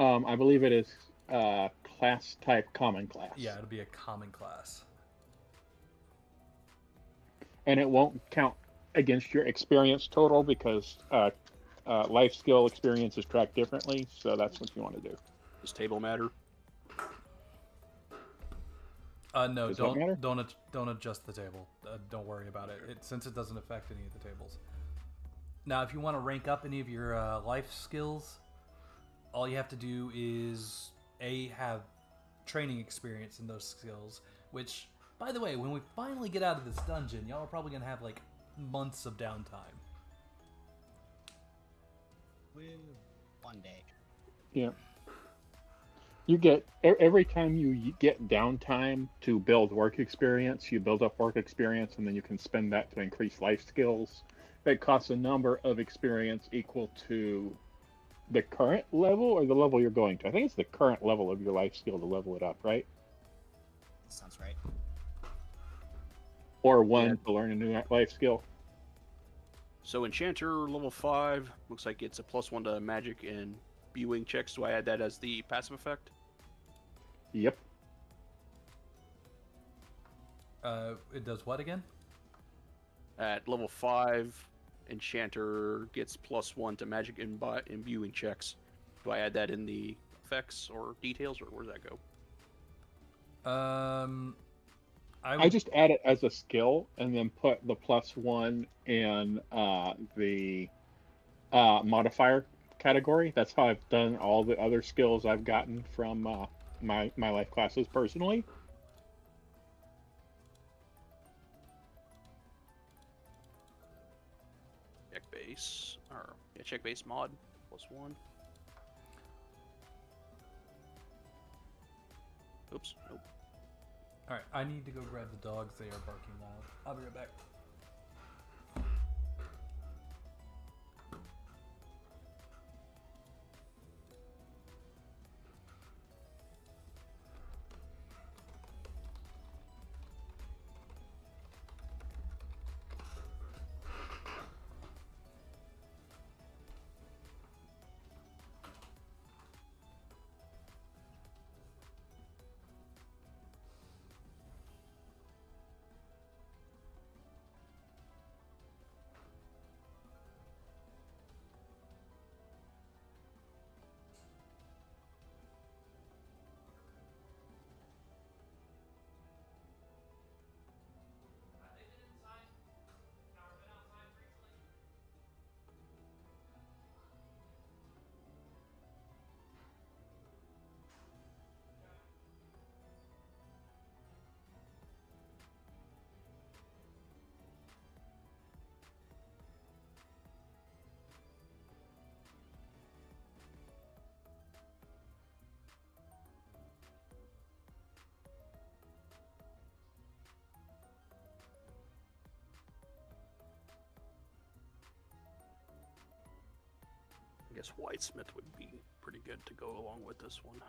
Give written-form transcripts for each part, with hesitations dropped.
I believe it is class type common Yeah, class, it'll be a common class. and it won't count against your experience total because life skill experience is tracked differently. So that's what you want to do. Does table matter? No, Does what matter? don't adjust the table. Don't worry about it. Since it doesn't affect any of the tables. Now, if you want to rank up any of your life skills, all you have to do is have training experience in those skills. Which, by the way, when we finally get out of this dungeon, y'all are probably gonna have like months of downtime. Woo. One day. Yeah. You get every time you get downtime to build work experience, you build up work experience, and then you can spend that to increase life skills. That costs a number of experience equal to the current level or the level you're going to. I think it's the current level of your life skill to level it up, right? Sounds right. Or Yeah. one to learn a new life skill. So Enchanter level 5 looks like it's a +1 to magic and viewing checks. Do I add that as the passive effect? Yep. It does what again? At level 5, Enchanter gets +1 to magic and viewing checks. Do I add that in the effects or details, or where does that go? I just add it as a skill and then put the +1 in the modifier category. That's how I've done all the other skills I've gotten from my life classes personally. Check base, or yeah, check base mod +1. Oops, nope. All right, I need to go grab the dogs. They are barking loud. I'll be right back. I guess Whitesmith would be pretty good to go along with this one.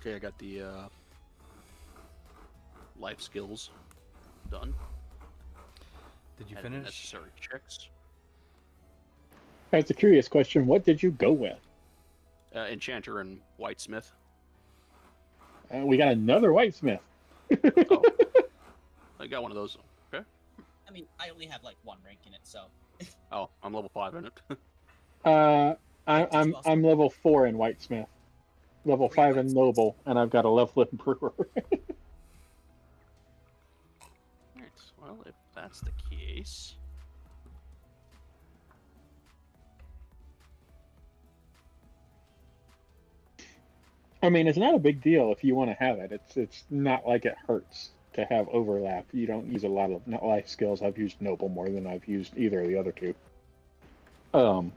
Okay, I got the life skills done. Did you Had the finish? necessary checks. That's a curious question. What did you go with? Enchanter and Whitesmith. We got another whitesmith. Oh, I got one of those. Okay. I mean, I only have like one rank in it, so. Oh, I'm level 5 in it. I'm level 4 in whitesmith, level Three 5 in whitesmiths. noble, and I've got a level in brewer. Right. Well, if that's the case, I mean, it's not a big deal if you want to have it. It's not like it hurts to have overlap. You don't use a lot of not life skills. I've used noble more than I've used either of the other two. Um,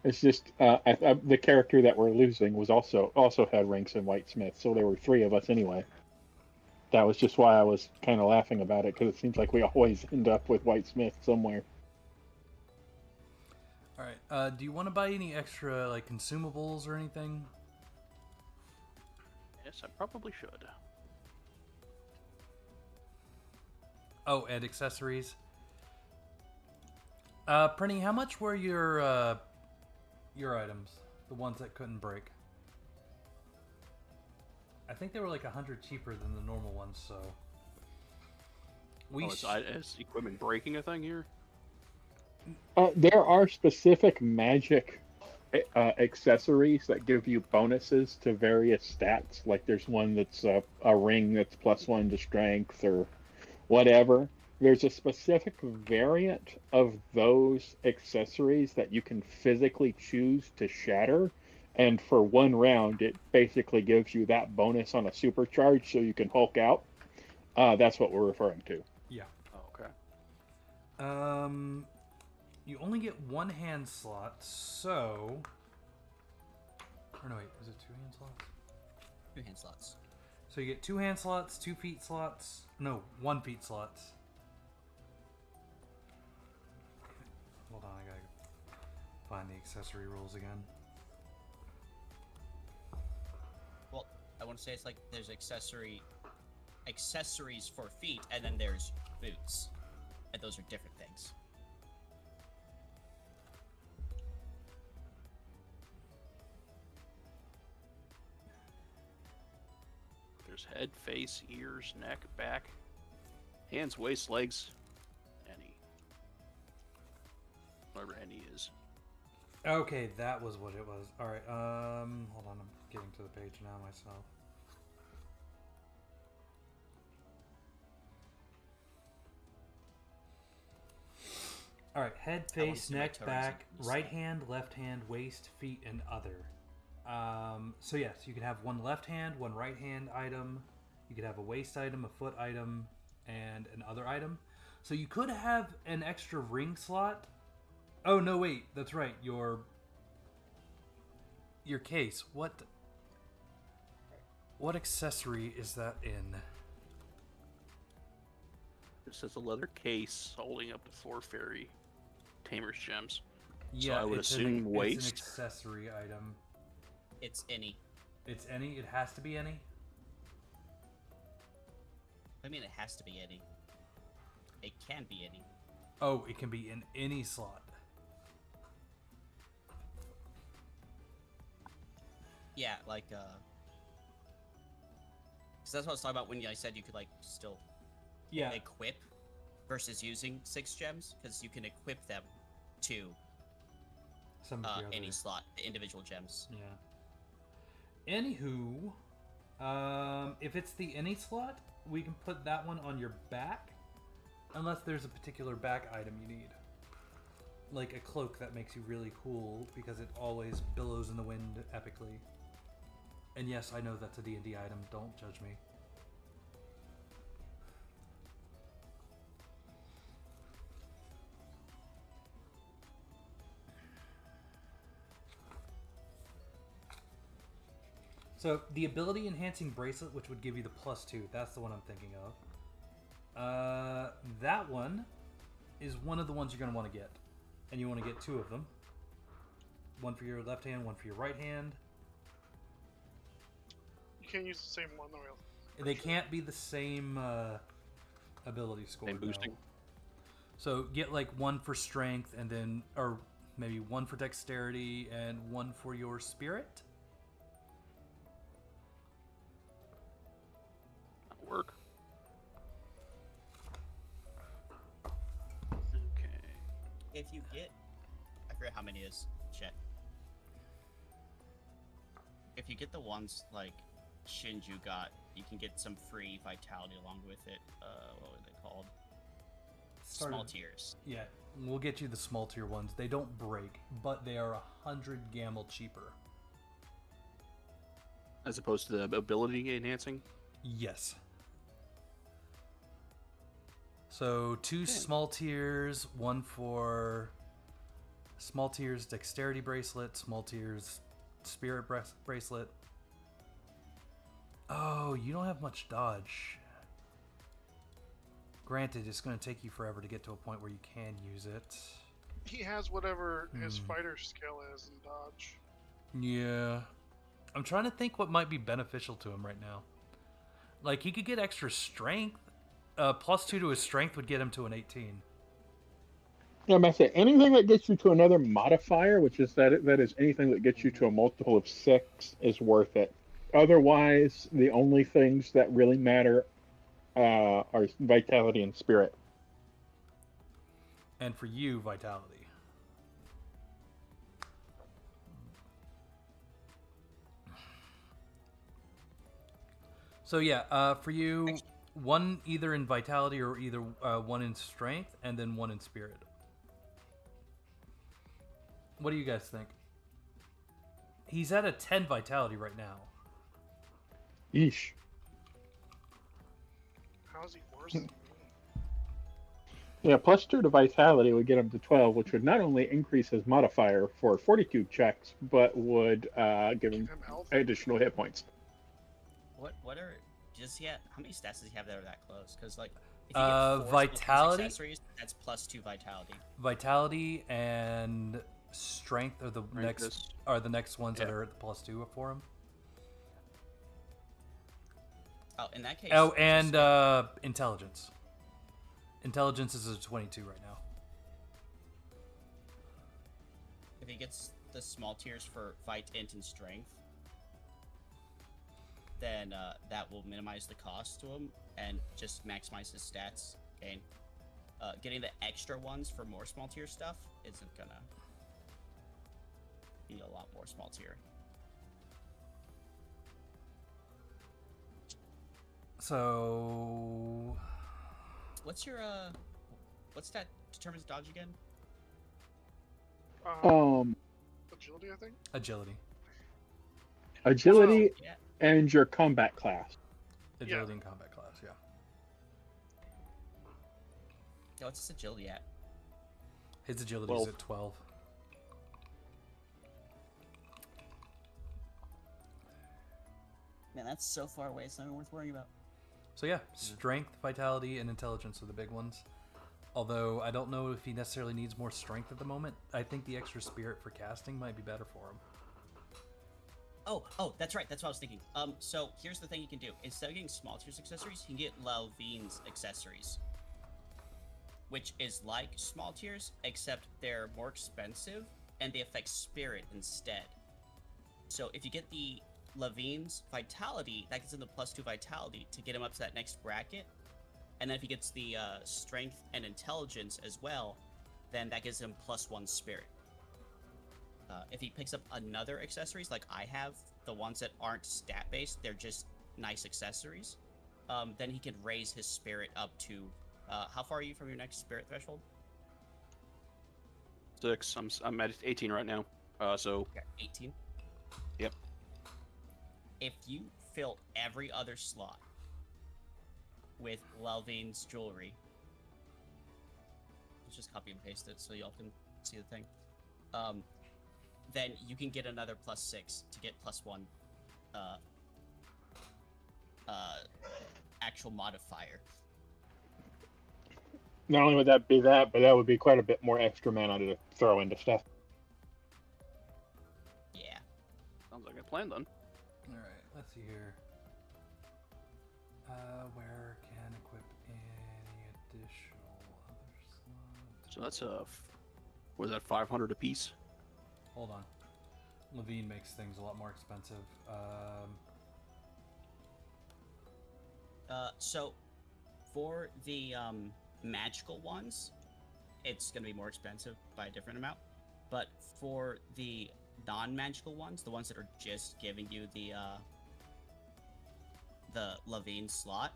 it's just the character that we're losing was also had ranks in whitesmith, so there were 3 of us anyway. That was just why I was kind of laughing about it, because it seems like we always end up with whitesmith somewhere. All right. Do you want to buy any extra like consumables or anything? yes, I probably should. Oh, and accessories. Prinny, how much were your items? The ones that couldn't break. I think they were like 100 cheaper than the normal ones, so. Is equipment breaking a thing here? There are specific magic accessories that give you bonuses to various stats. Like there's one that's a ring that's +1 to strength or whatever. There's a specific variant of those accessories that you can physically choose to shatter. And for 1 round, it basically gives you that bonus on a supercharge so you can Hulk out. That's what we're referring to. Yeah. Oh, okay. You only get 1 hand slot, so. Or no, wait, is it 2 hand slots? 2 hand slots. So you get 2 hand slots, 2 feet slots. No, 1 feet slots. Hold on, I gotta find the accessory rules again. Well, I want to say it's like there's accessories for feet, and then there's boots, and those are different things. There's head, face, ears, neck, back, hands, waist, legs, any. Whatever any is. Okay, that was what it was. Alright, hold on, I'm getting to the page now myself. Alright, head, face, neck, back, right hand, left hand, waist, feet, and other. So yes, you can have 1 left hand, 1 right hand item. You could have a waist item, a foot item, and an other item. So you could have an extra ring slot. Oh no, wait, that's right. Your case. What accessory is that in? This is a leather case holding up to 4 fairy tamer's gems. Yeah, so I would assume waist. It's an accessory item. It's any. It's any? It has to be any? I mean, it has to be any. It can be any. Oh, it can be in any slot. Yeah, like, because that's what I was talking about when I said you could, like, still equip versus using 6 gems, because you can equip them to Some of the any other- slot, the individual gems. Yeah. Anywho, if it's the any slot, we can put that one on your back, unless there's a particular back item you need. Like a cloak that makes you really cool because it always billows in the wind epically. And yes, I know that's a D&D item, don't judge me. So, the ability enhancing bracelet, which would give you the +2, that's the one I'm thinking of. That one is one of the ones you're going to want to get. And you want to get 2 of them. One for your left hand, one for your right hand. You can't use the same one, though. They can't be the same ability score. Same boosting. No. So get like 1 for strength, and then, or maybe 1 for dexterity, and 1 for your spirit. That'll work. Okay. If you get, I forget how many it is. Shit. If you get the ones like Shinju got, you can get some free vitality along with it. What were they called? Small tiers. Yeah, we'll get you the small tier ones. They don't break, but they are 100 gamel cheaper. As opposed to the ability enhancing? Yes. So 2 small tiers, 1 for small tiers dexterity bracelet, small tiers spirit bracelet. Oh, you don't have much dodge. Granted, it's going to take you forever to get to a point where you can use it. He has whatever his fighter skill is in dodge. Yeah. I'm trying to think what might be beneficial to him right now. Like, he could get extra strength. +2 to his strength would get him to an 18. Yeah, I'm going to say anything that gets you to another modifier, which is that is anything that gets you to a multiple of 6, is worth it. Otherwise, the only things that really matter are vitality and spirit. And for you, vitality. So yeah, for you, 1 either in vitality or either 1 in strength, and then 1 in spirit. What do you guys think? He's at a 10 vitality right now. Yeesh. How is he worse than me? Yeah, +2 to vitality would get him to 12, which would not only increase his modifier for fortitude checks, but would give him additional hit points. What are does he have? How many stats does he have that are that close? Because like, if you get 4 vitality accessories, that's +2 vitality. Vitality and strength are the next ones that are at the +2 for him. Oh, in that case. Oh, and intelligence. Intelligence is a 22 right now. If he gets the small tiers for fight, int, and strength, then that will minimize the cost to him and just maximize his stats gain. Getting the extra ones for more small tier stuff isn't gonna be a lot more small tier. So, what's your what's that determines dodge again? Agility, I think. Agility. Agility Yeah. and your combat class. Agility and combat class, yeah. Yeah, what's his agility at? His agility is at 12. Man, that's so far away. It's not even worth worrying about. So yeah, strength, vitality, and intelligence are the big ones. Although I don't know if he necessarily needs more strength at the moment. I think the extra spirit for casting might be better for him. Oh, that's right. That's what I was thinking. So here's the thing you can do. Instead of getting small tiers accessories, you can get Lalvine's accessories, which is like small tiers, except they're more expensive and they affect spirit instead. So if you get the Lavine's vitality, that gets him the +2 vitality to get him up to that next bracket. And then if he gets the strength and intelligence as well, then that gives him +1 spirit. If he picks up another accessories, like I have, the ones that aren't stat-based, they're just nice accessories, then he can raise his spirit up to... how far are you from your next spirit threshold? 6. I'm at 18 right now. So... Okay, 18? Yep. If you fill every other slot with Lalvine's jewelry, let's just copy and paste it so y'all can see the thing. Then you can get another +6 to get +1 actual modifier. Not only would that be that, but that would be quite a bit more extra mana to throw into stuff. Yeah. Sounds like a plan then. All right, let's see here. Where can equip any additional other slots? So that's was that 500 apiece? Hold on. Levine makes things a lot more expensive. So for the magical ones, it's gonna be more expensive by a different amount. But for the non-magical ones, the ones that are just giving you the Levine slot,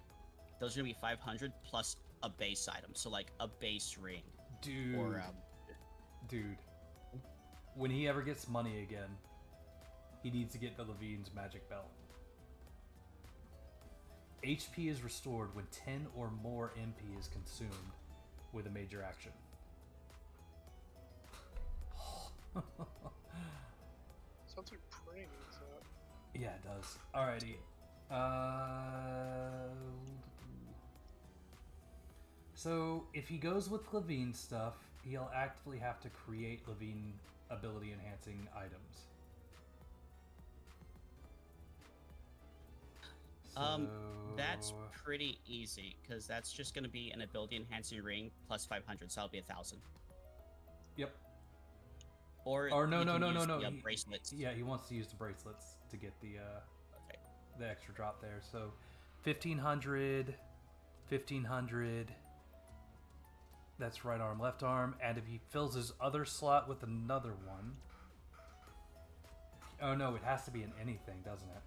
those are gonna be 500 plus a base item. So like a base ring. Dude. Or Dude. When he ever gets money again, he needs to get the Levine's magic belt. HP is restored when 10 or more MP is consumed with a major action. Sounds like Prey needs that. Yeah, it does. Alrighty. So, if he goes with Levine stuff, he'll actively have to create Levine ability enhancing items. So... That's pretty easy, because that's just going to be an ability enhancing ring plus 500, so that'll be 1,000. Yep. Or no, you can use no. the, bracelets. He wants to use the bracelets to get the Okay. the extra drop there. So 1,500, 1,500. That's right arm, left arm, and if he fills his other slot with another one. Oh no, it has to be in anything, doesn't it?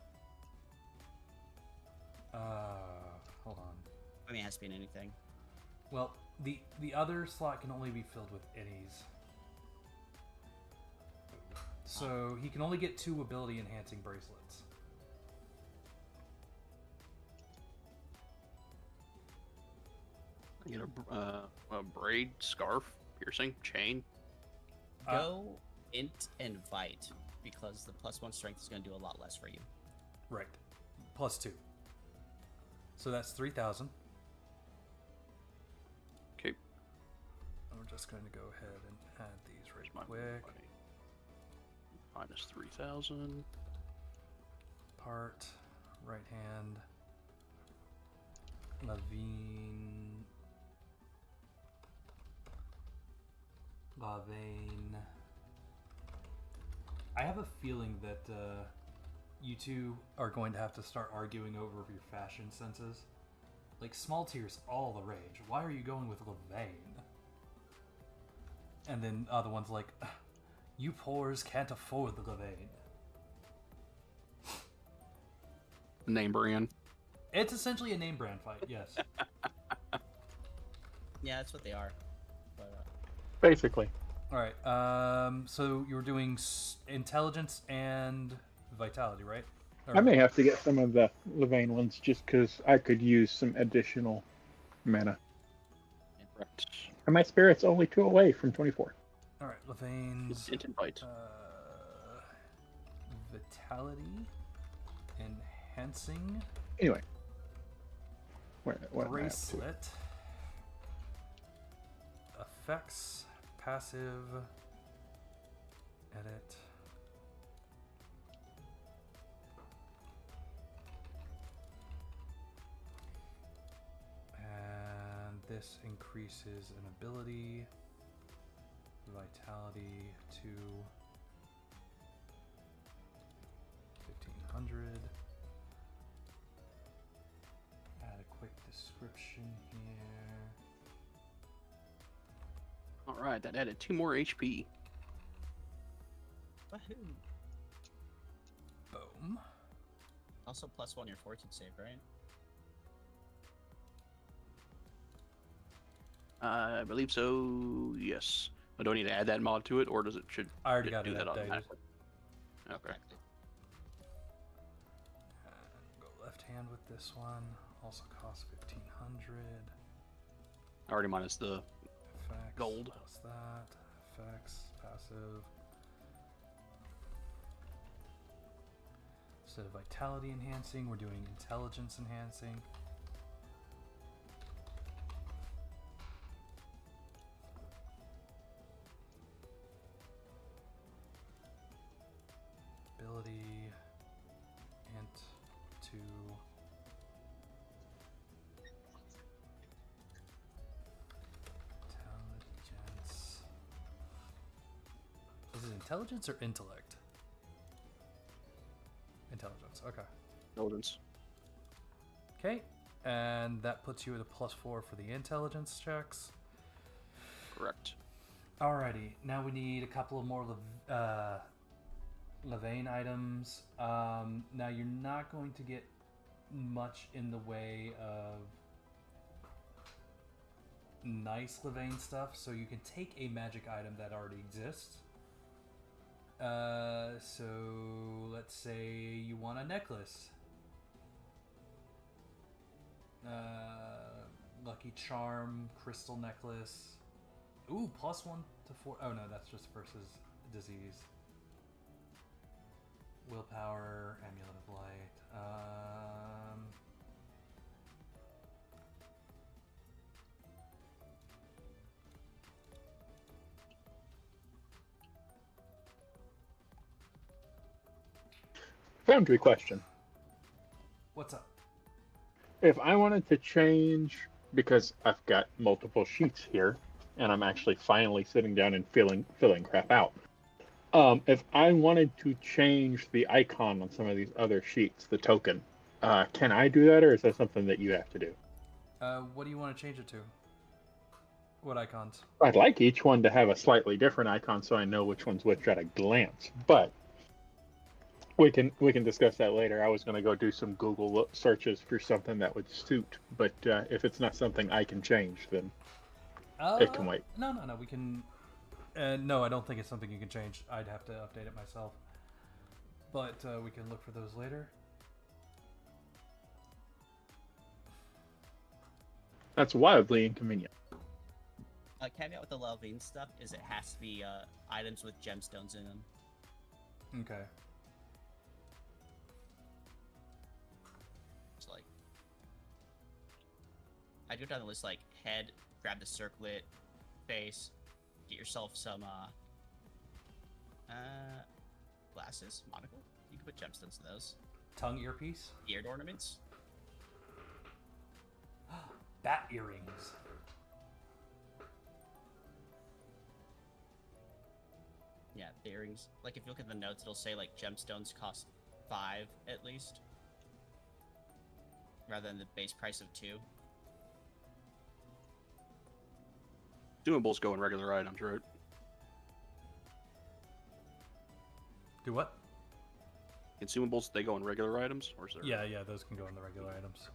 Hold on. I mean, it has to be in anything. Well, the other slot can only be filled with innies. So he can only get 2 ability enhancing bracelets. You know, a braid, scarf, piercing, chain. Go int and Vite, because the +1 strength is going to do a lot less for you. Right. +2. So that's 3,000. Okay. And we're just going to go ahead and add these right My quick. Minus 3,000. Part, right hand, Levine, I have a feeling that you two are going to have to start arguing over your fashion senses. Like, small tier's all the rage. Why are you going with Levine? And then other one's like, you poors can't afford the Levine. Name brand. It's essentially a name brand fight, yes. Yeah, that's what they are. But, Basically. Alright, so you were doing intelligence and vitality, right? I may have to get some of the Levine ones just because I could use some additional mana. Right. And my spirit's only 2 away from 24. Alright, Levane's Int and bite. vitality, enhancing, Anyway. What am I up to? bracelet, effects, passive, edit. And this increases an ability, vitality to 1,500. Add a quick description here. All right, that added 2 more HP. woohoo! Boom. Also +1 your fortune save, right? I believe so. Yes. I don't need to add that mod to it, or does it should I already got do it that updated. automatically? Okay. Exactly. Go left hand with this one. Also costs 1,500. Already minus the Effects. Gold. Plus that. Effects. Passive. Instead of vitality enhancing, we're doing intelligence enhancing. ability, int 2. Intelligence. Is it intelligence or intellect? Intelligence, okay. Intelligence. Okay, and that puts you at a +4 for the intelligence checks. Correct. Alrighty, now we need a couple of more Levain items. Now you're not going to get much in the way of nice Levain stuff, so you can take a magic item that already exists. So let's say you want a necklace. Lucky Charm, crystal necklace. Ooh, +1 to 4. Oh no, that's just versus disease. Willpower, Amulet of Light. Foundry question. What's up? If I wanted to change, because I've got multiple sheets here, and I'm actually finally sitting down and filling crap out. If I wanted to change the icon on some of these other sheets, the token, can I do that, or is that something that you have to do? What do you want to change it to? What icons? I'd like each one to have a slightly different icon so I know which one's which at a glance, but we can discuss that later. I was going to go do some Google searches for something that would suit, but if it's not something I can change, then it can wait. No, we can... no, I don't think it's something you can change. I'd have to update it myself. But we can look for those later. That's wildly inconvenient. Caveat with the Levine stuff is it has to be items with gemstones in them. Okay. It's like... I go down the list like head, grab the circlet, face, get yourself some glasses, monocle. You can put gemstones in those. Tongue earpiece? Eared ornaments. Bat earrings. Yeah, the earrings. Like if you look at the notes, it'll say like gemstones cost 5 at least, rather than the base price of 2. Doables go in regular items, right? Do what? Consumables, they go in regular items, or is there? Yeah, those can go in the regular items.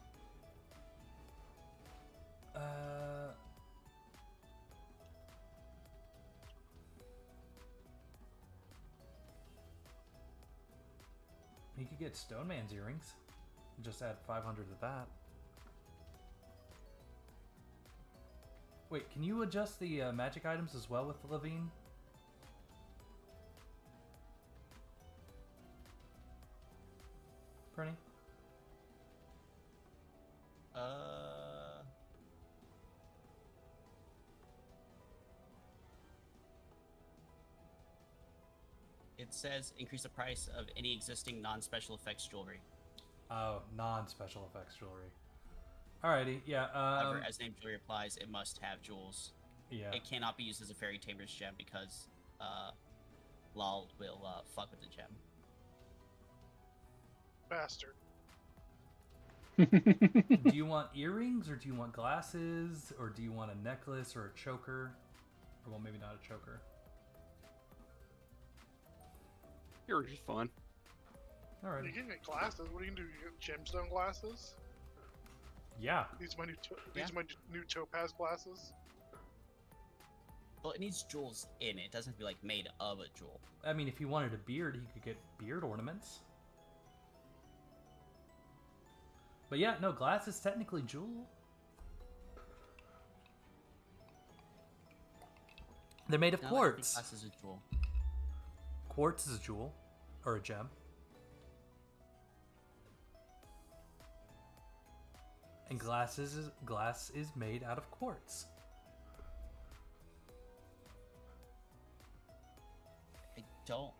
You could get Stone Man's earrings. Just add 500 to that. Wait, can you adjust the magic items as well with the Levine? Bernie? It says increase the price of any existing non-special effects jewelry. Oh, non-special effects jewelry. Alrighty, yeah. However, as named jewelry applies, it must have jewels. Yeah. It cannot be used as a fairy tamer's gem because Lal will fuck with the gem. Bastard. Do you want earrings, or do you want glasses, or do you want a necklace or a choker? Or, well, maybe not a choker. Earrings is fun. Alright. You can get glasses. What are you gonna do? You get gemstone glasses? Yeah. These are my new topaz glasses. Well, it needs jewels in it. It doesn't have to be like made of a jewel. I mean, if you wanted a beard, you could get beard ornaments. But yeah, no, glass is technically jewel. They're made of No, quartz. I think glass is a jewel. Quartz is a jewel, or a gem. And glass is made out of quartz. I don't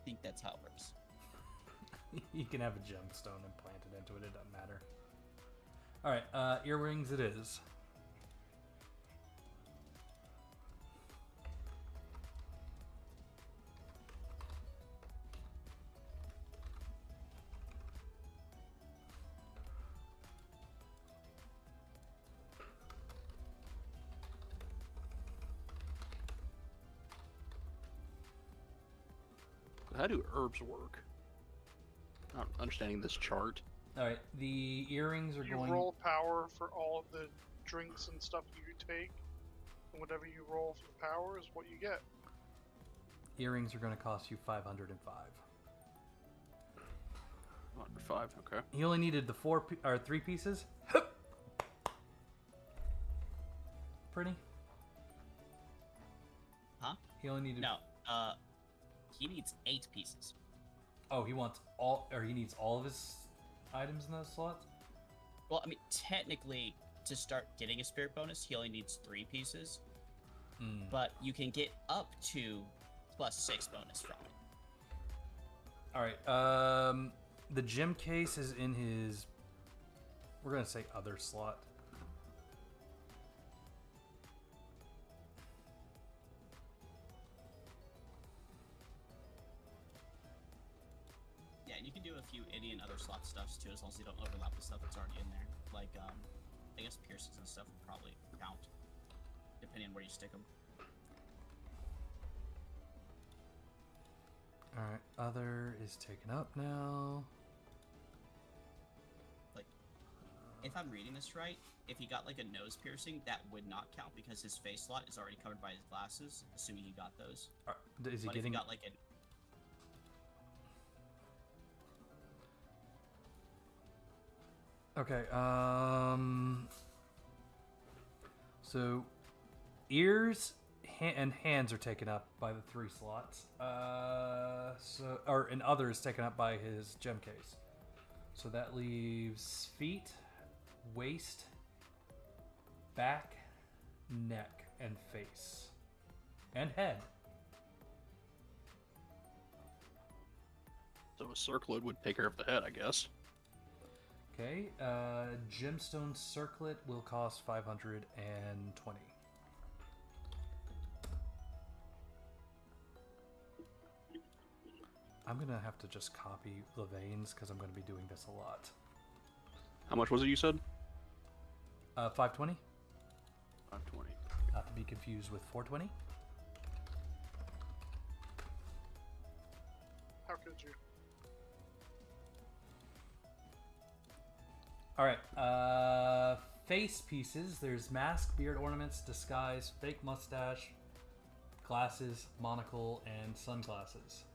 think that's how it works. You can have a gemstone implanted into it. It doesn't matter. All right, earrings it is. How do herbs work? Not understanding this chart. All right, the earrings are You going. roll power for all of the drinks and stuff you take, and whatever you roll for the power is what you get. Earrings are going to cost you 505. Under 5, okay. He only needed the 3 pieces. Pretty. Huh? He only needed. No. He needs 8 pieces. Oh, he wants all, or he needs all of his items in those slots. Well, I mean, technically, to start getting a spirit bonus, he only needs 3 pieces. But you can get up to +6 bonus from it. All right. The gem case is in his. We're gonna say other slot. Yeah, and you can do a few any and other slot stuffs too, as long as they don't overlap with stuff that's already in there. Like, I guess piercings and stuff would probably count, depending on where you stick them. All right. Other is taken up now. Like, if I'm reading this right, if he got like a nose piercing, that would not count because his face slot is already covered by his glasses, assuming he got those. Is he But getting? if he got like an Okay. So, ears and hands are taken up by the 3 slots. And other is taken up by his gem case. So that leaves feet, waist, back, neck, and face, and head. So a circlet would take care of the head, I guess. Okay. Gemstone circlet will cost 520. I'm gonna have to just copy Levain's because I'm gonna be doing this a lot. How much was it you said? 520, 520. not to be confused with 420. How could you? All right. Face pieces. There's mask, beard ornaments, disguise, fake mustache, glasses, monocle, and sunglasses.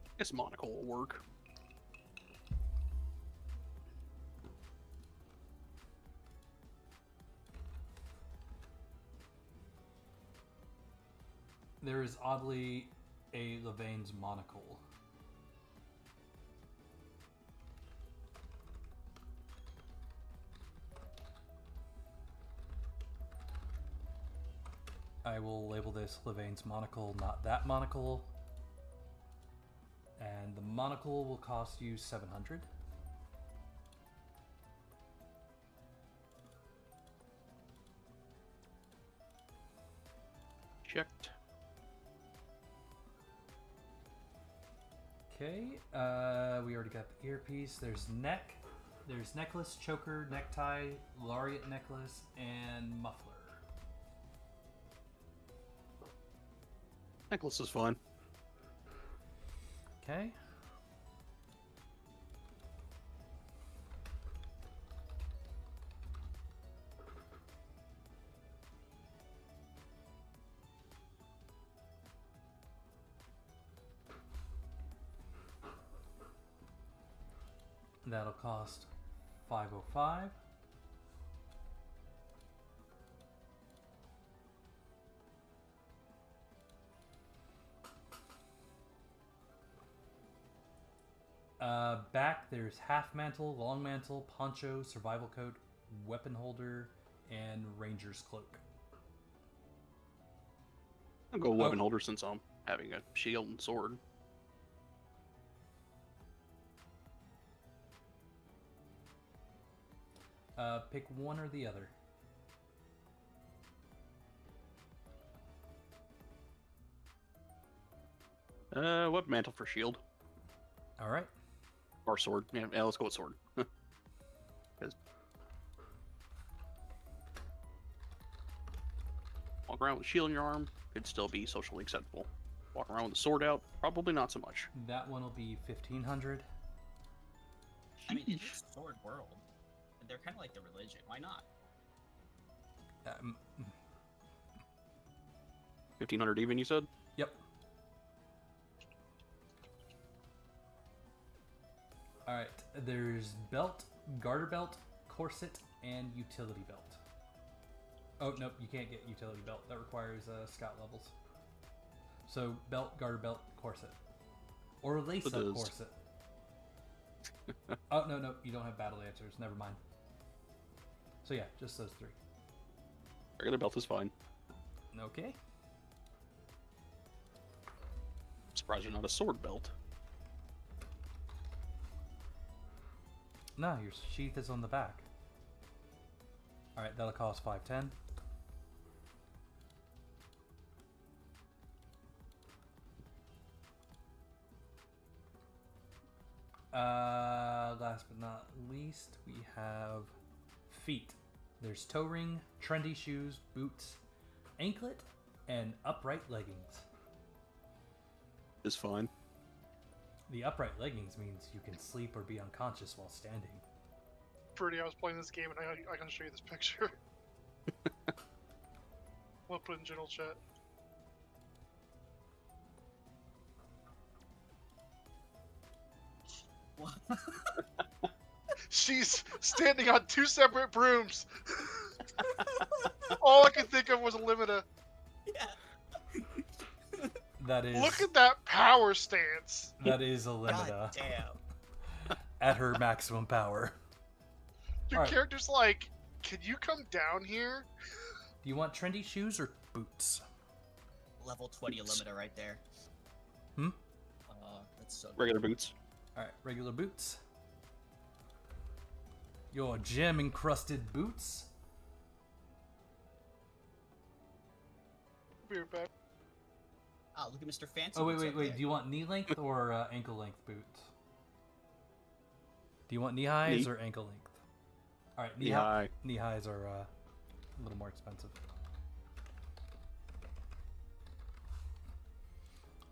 I guess monocle will work. There is oddly a Levain's monocle. I will label this Levain's monocle, not that monocle. And the monocle will cost you 700. Checked. Okay, we already got the earpiece. There's neck, there's necklace, choker, necktie, lariat necklace, and muffler. Necklace is fine. Okay. That'll cost 505. Back, there's half mantle, long mantle, poncho, survival coat, weapon holder, and ranger's cloak. I'll go weapon holder since I'm having a shield and sword. Pick one or the other. What mantle for shield? All right. Or sword. Yeah, let's go with sword. 'Cause walk around with a shield in your arm could still be socially acceptable. Walk around with a sword out, probably not so much. That one will be 1,500. I mean, it is Sword World. They're kind of like the religion. Why not? 1,500 even, you said? Yep. All right. There's belt, garter belt, corset, and utility belt. Oh, nope, you can't get utility belt. That requires scout levels. So belt, garter belt, corset. Or lace-up corset. Oh, no, you don't have battle answers. Never mind. So yeah, just those three. Regular belt is fine. Okay. Surprised you're not a sword belt. No, your sheath is on the back. Alright, that'll cost 510. Last but not least, we have feet. There's toe ring, trendy shoes, boots, anklet, and upright leggings. Is fine. The upright leggings means you can sleep or be unconscious while standing. Pretty, I was playing this game and I can show you this picture. We'll put it in general chat. She's standing on two separate brooms. All I could think of was a limiter. Yeah. That is. Look at that power stance. That is a God limita damn. at her maximum power. Your Alright. character's like, can you come down here? Do you want trendy shoes or boots? Level 20 limiter right there. Hmm? That's so Regular boots. Alright, regular boots. Your gem encrusted boots. Be right back. Ah, look at Mr. Fancy. Oh, wait. Boots over Do there. you want knee length or ankle length boots? Do you want knee highs Knee. or ankle length? Alright, Knee high. knee highs are a little more expensive.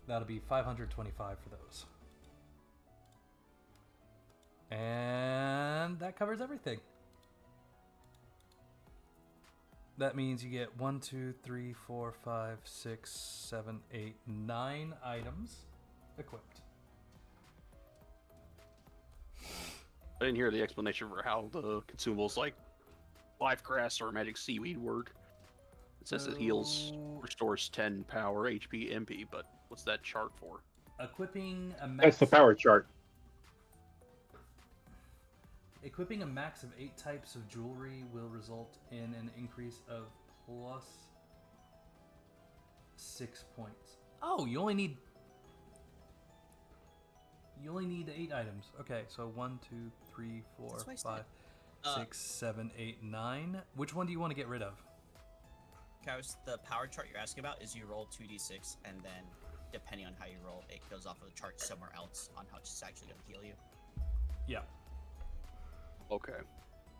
That'll be 525 for those. And that covers everything. That means you get 1, 2, 3, 4, 5, 6, 7, 8, 9 items equipped. I didn't hear the explanation for how the consumables like life grass or magic seaweed work. It says it heals, restores 10 power, HP, MP, but what's that chart for? Equipping a That's the power chart. Equipping a max of 8 types of jewelry will result in an increase of plus 6 points. Oh, you only need 8 items. Okay, so 1, 2, 3, 4, That's 5, wasted. 6, 7, 8, 9. Which one do you want to get rid of? Kaz, the power chart you're asking about is you roll 2d6, and then depending on how you roll, it goes off of the chart somewhere else on how it's actually going to heal you. Yeah. Okay.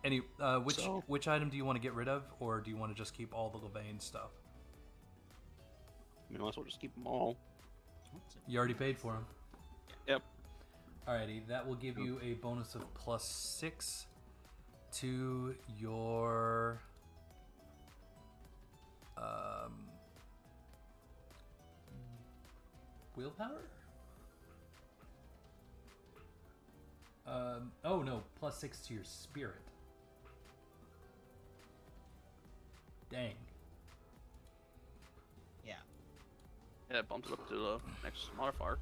Any So- which item do you want to get rid of, or do you want to just keep all the Levain stuff? You might as well just keep them all. You already paid for them. Yep. Alrighty, that will give you a bonus of plus 6 to your willpower? Oh no, plus 6 to your spirit. Dang. Yeah. Yeah, it bumped it up to the next modifier.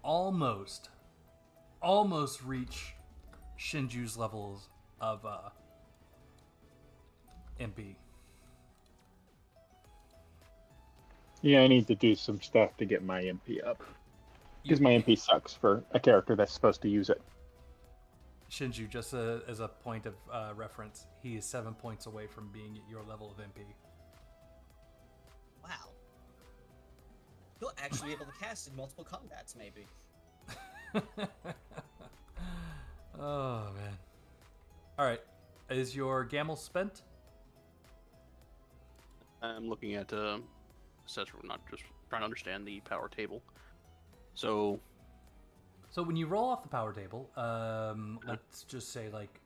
almost reach Shinju's levels of MP. Yeah, I need to do some stuff to get my MP up. Because my MP sucks for a character that's supposed to use it. Shinju, just as a point of reference, he is 7 points away from being at your level of MP. Wow. He'll actually be able to cast in multiple combats, maybe. Oh, man. Alright. Is your Gamel spent? I'm looking at not just trying to understand the power table. So when you roll off the power table, let's just say like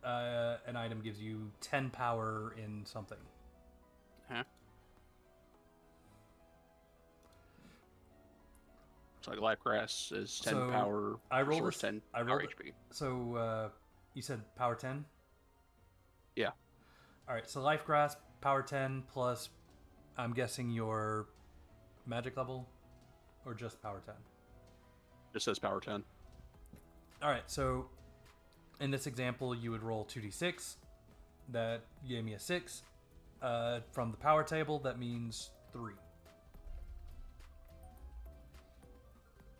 an item gives you 10 power in something. Huh? So like life grass is 10 So, power. I rolled restores this- 10 I power rolled- HP. So you said power 10? Yeah. Alright, so life grass, power 10 plus, I'm guessing your magic level, or just power 10? Just says power 10. Alright, so in this example, you would roll 2d6. That gave me a 6. From the power table, that means 3.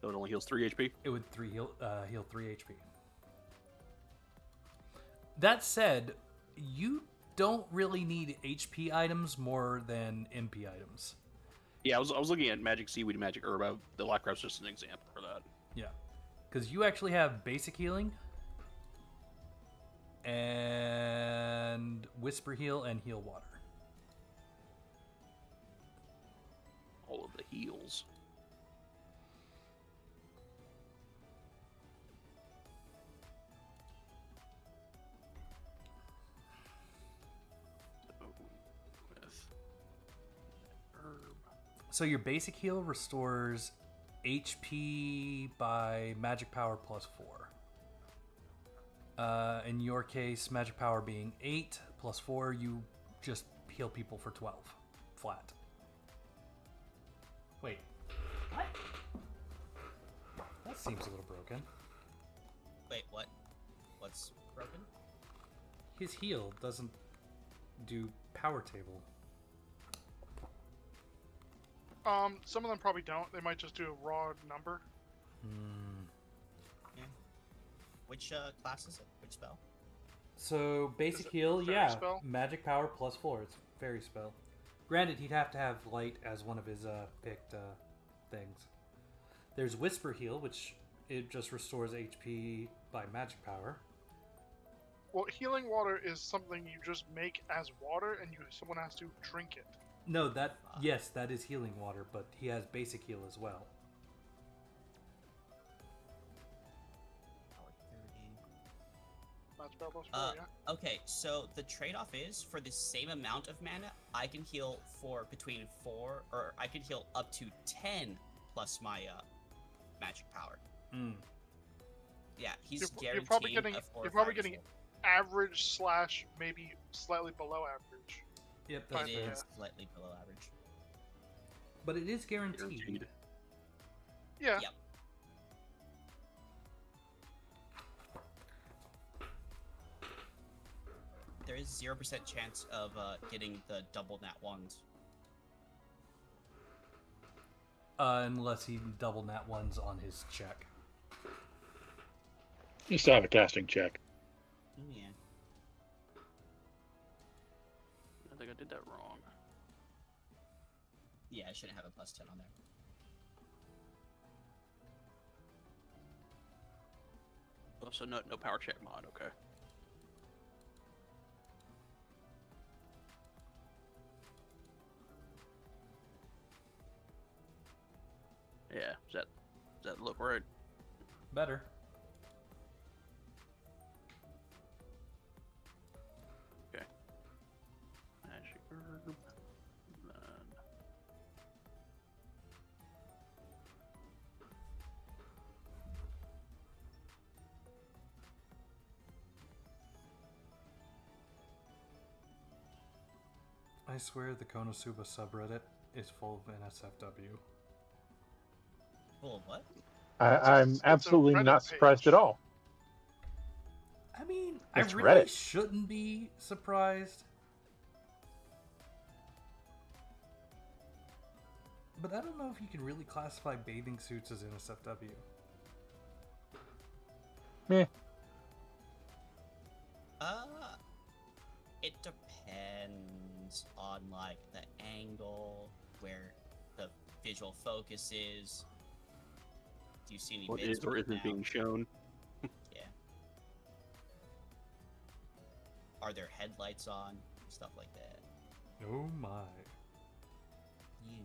So it only heals 3 HP. It would heal 3 HP. That said, you don't really need HP items more than MP items. Yeah, I was looking at magic seaweed, magic herb. The life grass is just an example for that. Yeah. Because you actually have basic healing, and whisper heal, and heal water. All of the heals. So your basic heal restores HP by magic power plus 4. In your case, magic power being 8 plus 4, you just heal people for 12 flat. Wait, what? That seems a little broken. Wait, what? What's broken? His heal doesn't do power table. Some of them probably don't. They might just do a raw number. Which class is it? Which spell? So basic it heal, fairy yeah, spell? magic power plus 4. It's fairy spell. Granted, he'd have to have light as one of his picked things. There's whisper heal, which it just restores HP by magic power. Well, healing water is something you just make as water, and someone has to drink it. No, yes, that is healing water, but he has basic heal as well. Power 30. That's spell plus 4, yeah. Okay, so the trade-off is for the same amount of mana, I can heal for between 4, or I can heal up to 10 plus my magic power. Yeah, he's You're guaranteeing probably getting a 4 you're or probably 5 getting result. average / maybe slightly below average. Yep, that's It fair. is slightly below average. But it is guaranteed. Guaranteed. Yeah. Yep. There is 0% chance of getting the double nat ones. Unless he double nat ones on his check. Just have a casting check. Yeah. I think I did that wrong. Yeah, I shouldn't have a plus 10 on there. Oh, so no power check mod. Okay. Yeah. Does that look right? Better. Okay. Magic herb. Then I swear the Konosuba subreddit is full of NSFW. Full of what? I'm It's a absolutely Reddit not surprised at page. all. I mean, It's I really Reddit. shouldn't be surprised. But I don't know if you can really classify bathing suits as NSFW. Meh. It depends on like the angle, where the visual focus is. Do you see any What vids is or right isn't now? being shown. Yeah. Are there headlights on? Stuff like that. Oh my. You.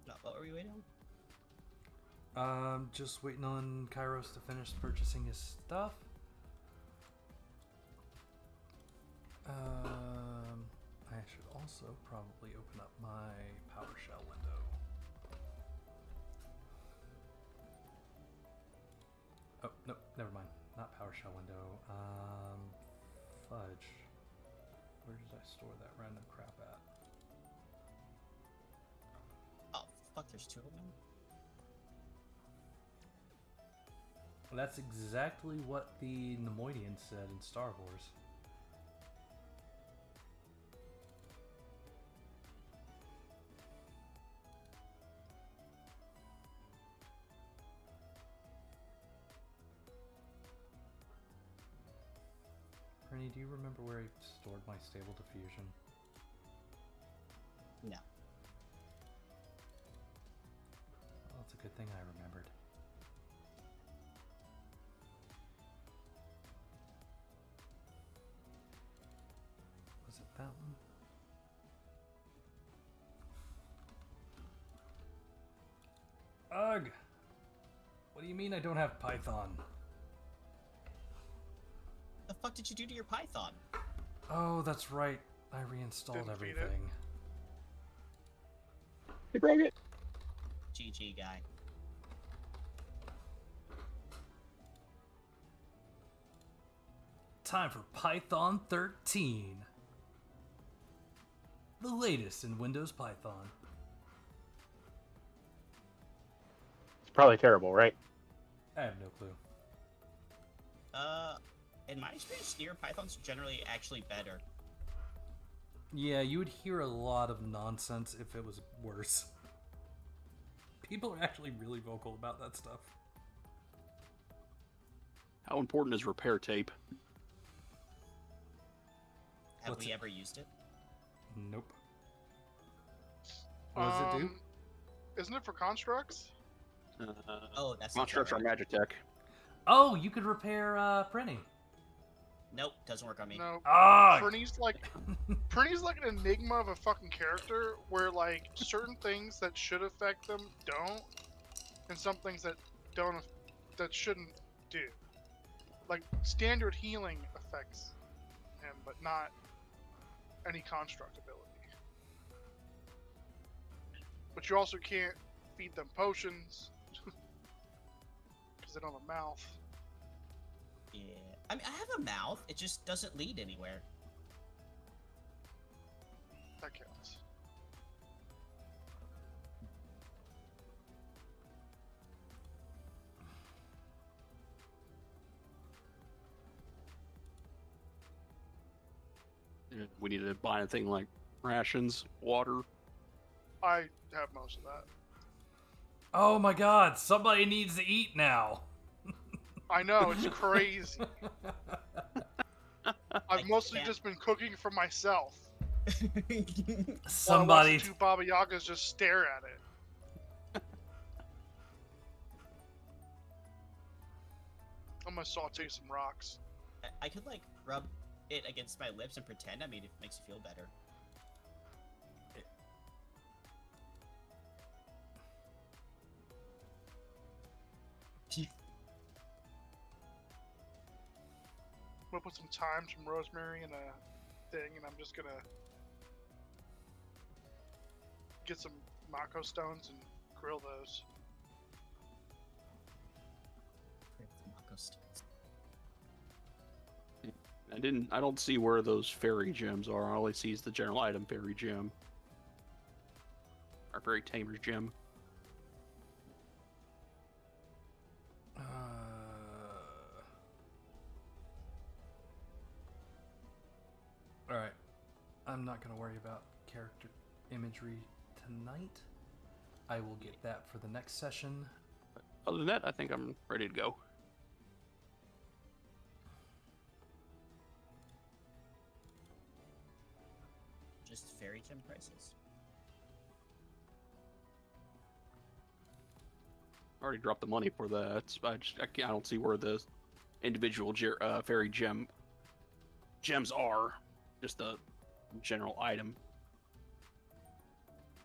No, what were we waiting on? Just waiting on Kairos to finish purchasing his stuff. I should also probably open up my PowerShell window. Oh, no, never mind. Not PowerShell window. Fudge. Where did I store that random crap at? Oh, fuck, there's two of them. That's exactly what the Nemoidian said in Star Wars. Rennie, do you remember where I stored my stable diffusion? No. Well, it's a good thing I remembered. Was it that one? Ugh! What do you mean I don't have Python? The fuck did you do to your Python? Oh, that's right. I reinstalled Didn't feed it. everything. He broke it. GG guy. Time for Python 13. The latest in Windows Python. It's probably terrible, right? I have no clue. In my experience, near Python's generally actually better. Yeah, you would hear a lot of nonsense if it was worse. People are actually really vocal about that stuff. How important is repair tape? Have What's we it? ever used it? Nope. What does it do? Isn't it for constructs? Oh, that's Constructs are Magitech. Oh, you could repair Prinny. Nope, doesn't work on me. No. Ah! Prinny's like an enigma of a fucking character where like certain things that should affect them don't, and some things that don't that shouldn't do. Like standard healing affects him, but not any construct ability. But you also can't feed them potions because they don't have a mouth. Yeah. I mean, I have a mouth, it just doesn't lead anywhere. That counts. We need to buy a thing like rations, water. I have most of that. Oh my god, somebody needs to eat now. I know, it's crazy. I've mostly can't- just been cooking for myself. Somebody. While I watch the two Baba Yagas just stare at it. I'm gonna saute some rocks. I could like rub it against my lips and pretend. I mean, it makes you feel better. I'm gonna put some thyme, some rosemary in a thing, and I'm just gonna get some Mako stones and grill those. I don't see where those fairy gems are. All I see is the general item fairy gem. Fairy Tamer's gem. Alright. I'm not going to worry about character imagery tonight. I will get that for the next session. Other than that, I think I'm ready to go. Just fairy gem prices. I already dropped the money for that. I don't see where the individual fairy gems are. Just the general item.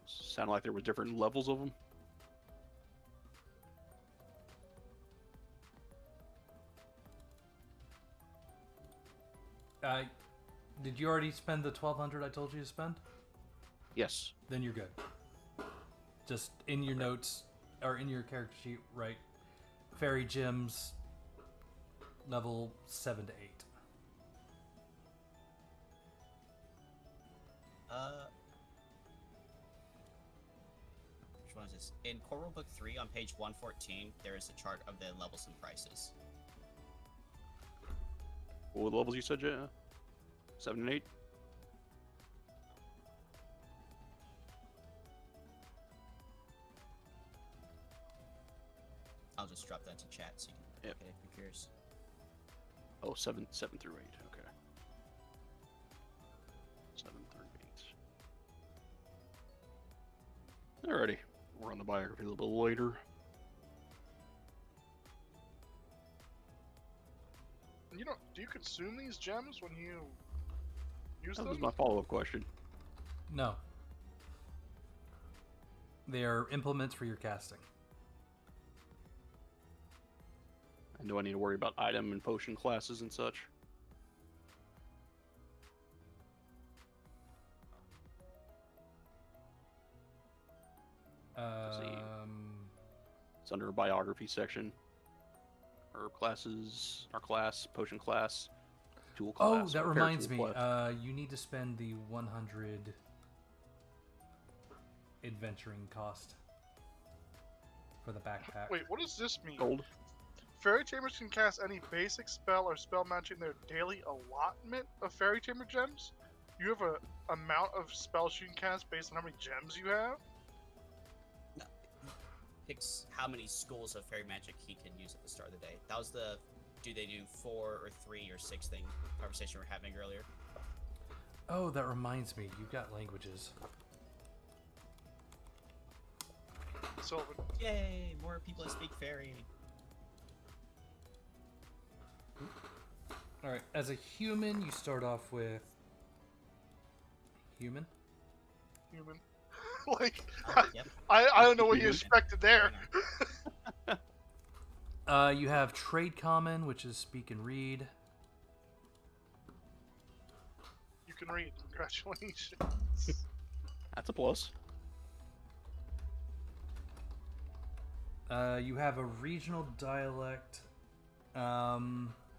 Sounded like there were different levels of them. Did you already spend the 1,200 I told you to spend? Yes. Then you're good. Just in your notes, or in your character sheet, write fairy gems, level 7 to 8. Which one is this? In Core Rulebook 3 on page 114, there is a chart of the levels and prices. What were the levels you said, 7 and 8? I'll just drop that to chat so you can okay, if you're curious. Oh, 7 through 8. Okay. 7 through 8. Alrighty. We're on the biography a little bit later. You know, do you consume these gems when you use That them? was my follow-up question. No. They are implements for your casting. And do I need to worry about item and potion classes and such? It's under a biography section. Herb classes, our class, potion class, tool class. Oh, that repair reminds tool me. class. You need to spend the 100 adventuring cost for the backpack. Wait, what does this mean? Gold. Fairy Tamers can cast any basic spell or spell matching their daily allotment of Fairy Tamer gems? You have a amount of spells you can cast based on how many gems you have? No. Picks how many schools of fairy magic he can use at the start of the day. That was the do they do 4 or 3 or 6 thing conversation we were having earlier. Oh, that reminds me. You've got languages. Sylvan. Yay! More people that speak fairy. Alright, as a human, you start off with... Human? Human. Like, Yep. I don't know what you expected there. You have Trade Common, which is Speak and Read. You can read. Congratulations. That's a plus. You have a regional dialect,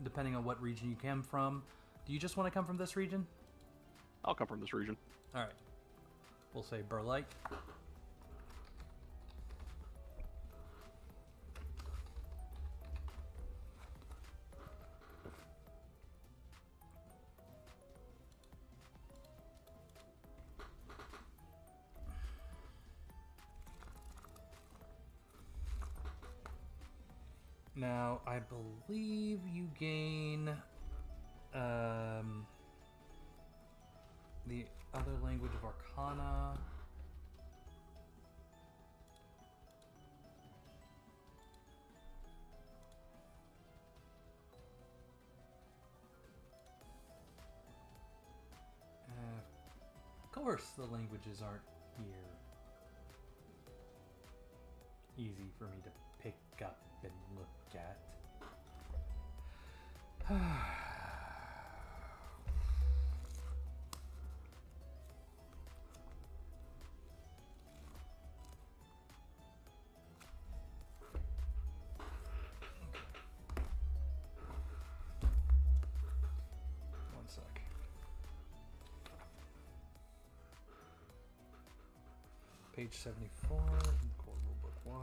depending on what region you came from. Do you just want to come from this region? I'll come from this region. Alright. We'll say Burlite. Now, I believe you gain the other language of Arcana. Of course, the languages aren't here. Easy for me to pick up and look at. One sec. page 74, Core Rulebook 1.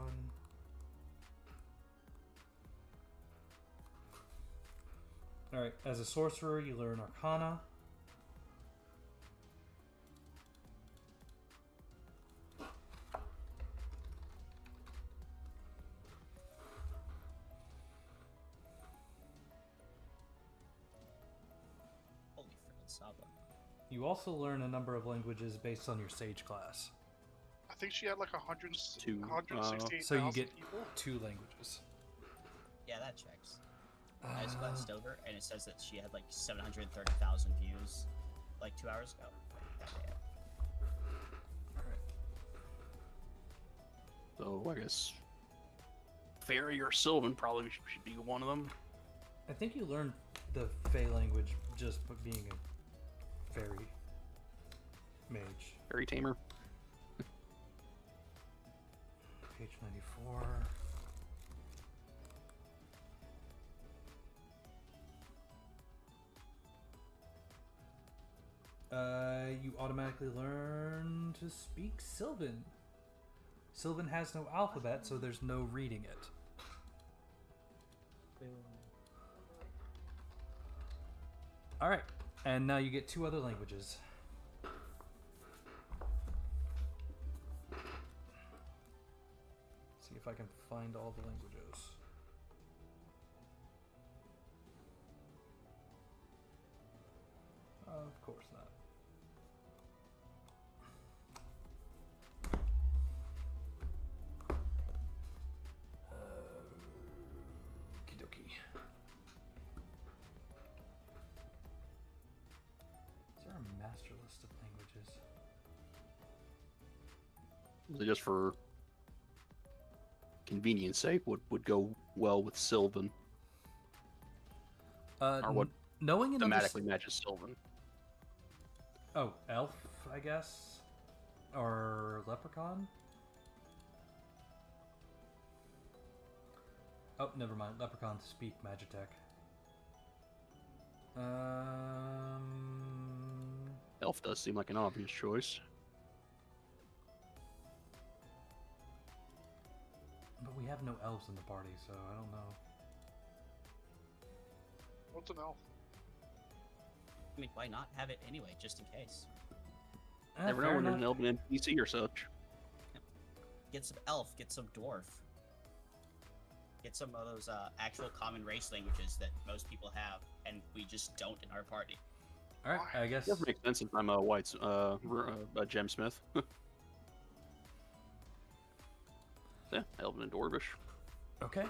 Alright, as a sorcerer, you learn Arcana. Holy freaking Saba. You also learn a number of languages based on your Sage class. I think she had like Two, 168,000 So you get people. 2 languages. Yeah, that checks. I just glanced over, and it says that she had like 730,000 views like 2 hours ago. Like, that day. So I guess Fairy or Sylvan probably should be one of them. I think you learned the Fey language just by being a fairy mage. Fairy Tamer. Page 94. You automatically learn to speak Sylvan. Sylvan has no alphabet, so there's no reading it. Alright, and now you get 2 other languages. See if I can find all the languages. Of course not. Okie dokie. Is there a master list of languages? Just for convenience sake, would go well with Sylvan. Or what Knowing and thematically matches Sylvan. Oh, elf, I guess, or leprechaun. Oh, never mind. Leprechauns speak Magitech. Elf does seem like an obvious choice. But we have no elves in the party, so I don't know. What's an elf? I mean, why not have it anyway, just in case? Never know when there's an elven NPC or such. Get some elf, get some dwarf. Get some of those actual common race languages that most people have, and we just don't in our party. All right, I guess. It doesn't make sense if I'm a white a gemsmith. Yeah, elven and dwarvish. Okay.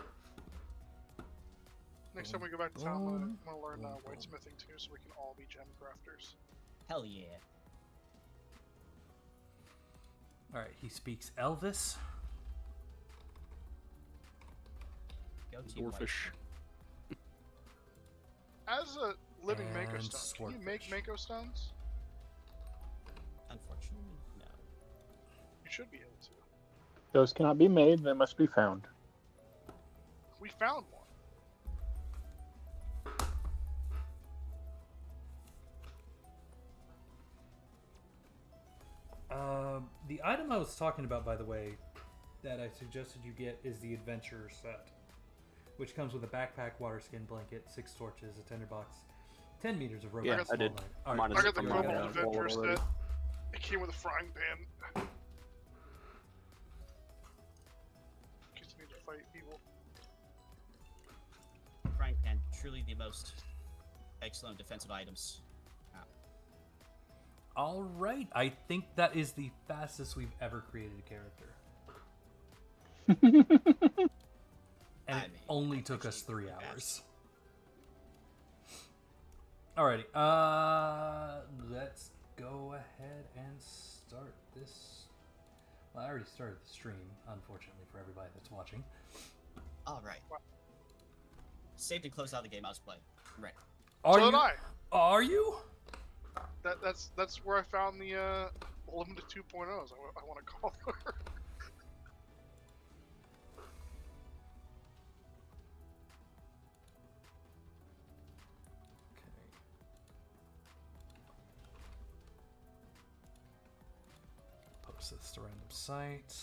Next time we go back to town, I'm gonna learn whitesmithing too, so we can all be gem crafters. Hell yeah. All right, he speaks Elvis. Go to Dwarfish. As a living And Mako stone, can you make swordfish. Mako stones? Unfortunately, no. You should be able to. Those cannot be made, they must be found. We found one. The item I was talking about, by the way, that I suggested you get is the Adventurer set, which comes with a backpack, water skin blanket, 6 torches, a tinderbox, 10 meters of rope. Yeah, and a I small did. knife. All Mine I is got the from Global my, Adventure wallet already. set. It came with a frying pan. In case you need to fight evil. Frying pan, truly the most excellent defensive items. All right, I think that is the fastest we've ever created a character. And I it mean, only that's took us actually 3 fast. hours. Alrighty, let's go ahead and start this. Well, I already started the stream, unfortunately for everybody that's watching. Alright. Saved and closed out the game I was playing. Right. Are So you? did I. Are you? That's where I found the limited 2.0s. I want to call her. So it's the random site.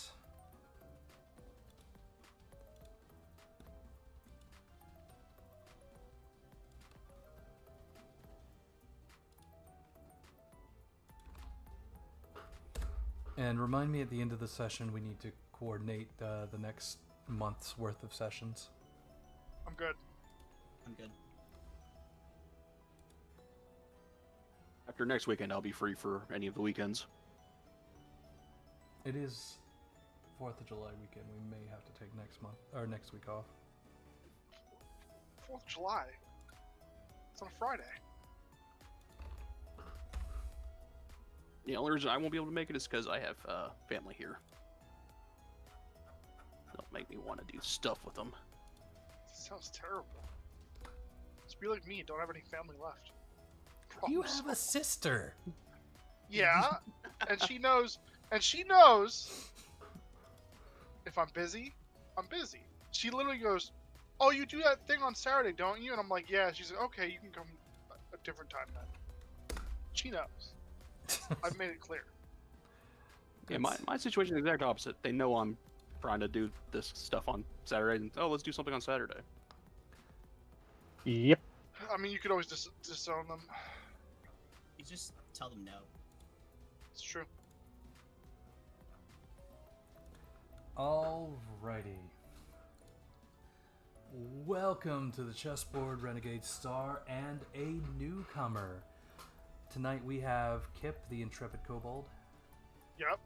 And remind me at the end of the session we need to coordinate the next month's worth of sessions. I'm good. I'm good. After next weekend, I'll be free for any of the weekends. It is 4th of July weekend. We may have to take next week off. 4th of July. It's on a Friday. The only reason I won't be able to make it is because I have family here. Don't make me want to do stuff with them. Sounds terrible. Just be like me, don't have any family left. You Problem have a sister. Yeah, and she knows if I'm busy, I'm busy. She literally goes, "Oh, you do that thing on Saturday, don't you?" And I'm like, "Yeah." She's like, "Okay, you can come a different time then." She knows. I've made it clear. Yeah, my situation is the exact opposite. They know I'm trying to do this stuff on Saturday, and let's do something on Saturday. Yep. I mean, you could always disown them. You just tell them no. It's true. Alrighty. Welcome to the Chessboard Renegade Star and a newcomer. Tonight we have Kip, the Intrepid Kobold. Yep.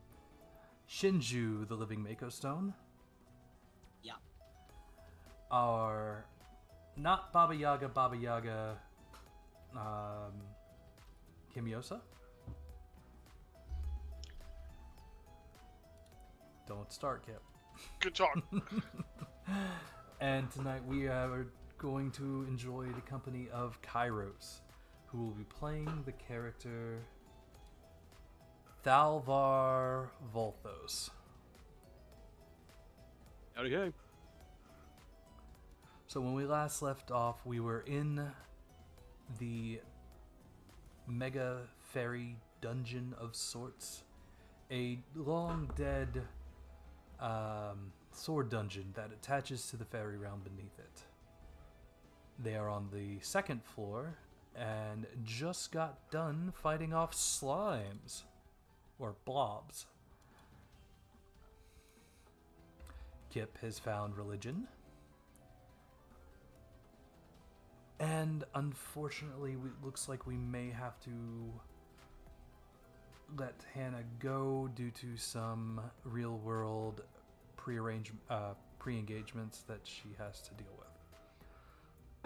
Shinju, the Living Mako Stone. Yeah. Our not Baba Yaga, Kimyosa. Don't start, Kip. Good talk. And tonight we are going to enjoy the company of Kairos, who will be playing the character Thalvar Volthos. Howdy, hey. So when we last left off, we were in the Mega Fairy Dungeon of sorts, a long dead sword dungeon that attaches to the fairy realm beneath it. They are on the second floor and just got done fighting off slimes or blobs. Kip has found religion. And unfortunately, it looks like we may have to let Hannah go due to some real-world pre-engagements that she has to deal with.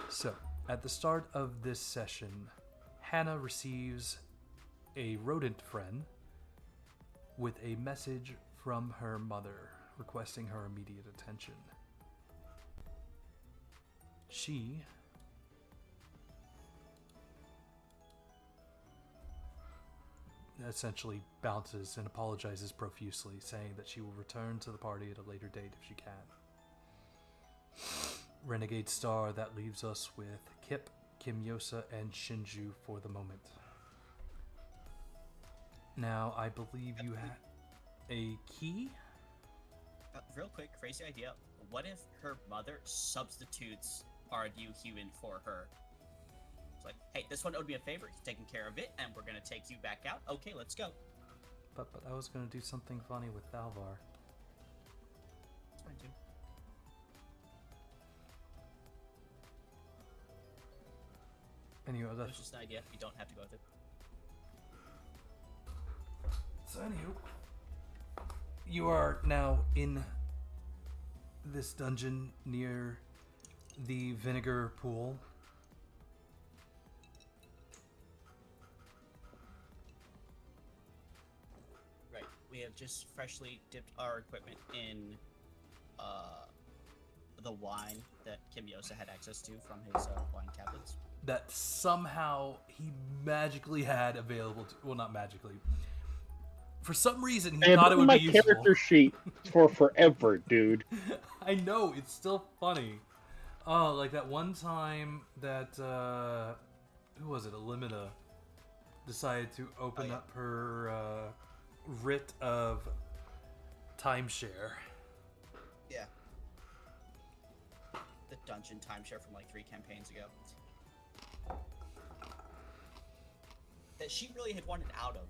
So, at the start of this session, Hannah receives a rodent friend with a message from her mother requesting her immediate attention. She essentially bounces and apologizes profusely, saying that she will return to the party at a later date if she can. Renegade Star, that leaves us with Kip, Kimyosa, and Shinju for the moment. Now, I believe you have a key? Real quick, crazy idea. What if her mother substitutes our new human for her? It's like, hey, this one owed me a favor. He's taking care of it, and we're gonna take you back out. Okay, let's go. But I was gonna do something funny with Thalvar. That's fine too. Anyway, It was just an idea. You don't have to go with it. So anywho, you are now in this dungeon near the vinegar pool. Right. We have just freshly dipped our equipment in the wine that Kimyosa had access to from his wine tablets. That somehow he magically had available to, well, not magically. For some reason, he And thought it would my be useful. character sheet for forever, dude. I know, it's still funny. Oh, like that one time that, who was it, Elimina, decided to open up her writ of timeshare. Yeah. The dungeon timeshare from like 3 campaigns ago. That she really had wanted out of.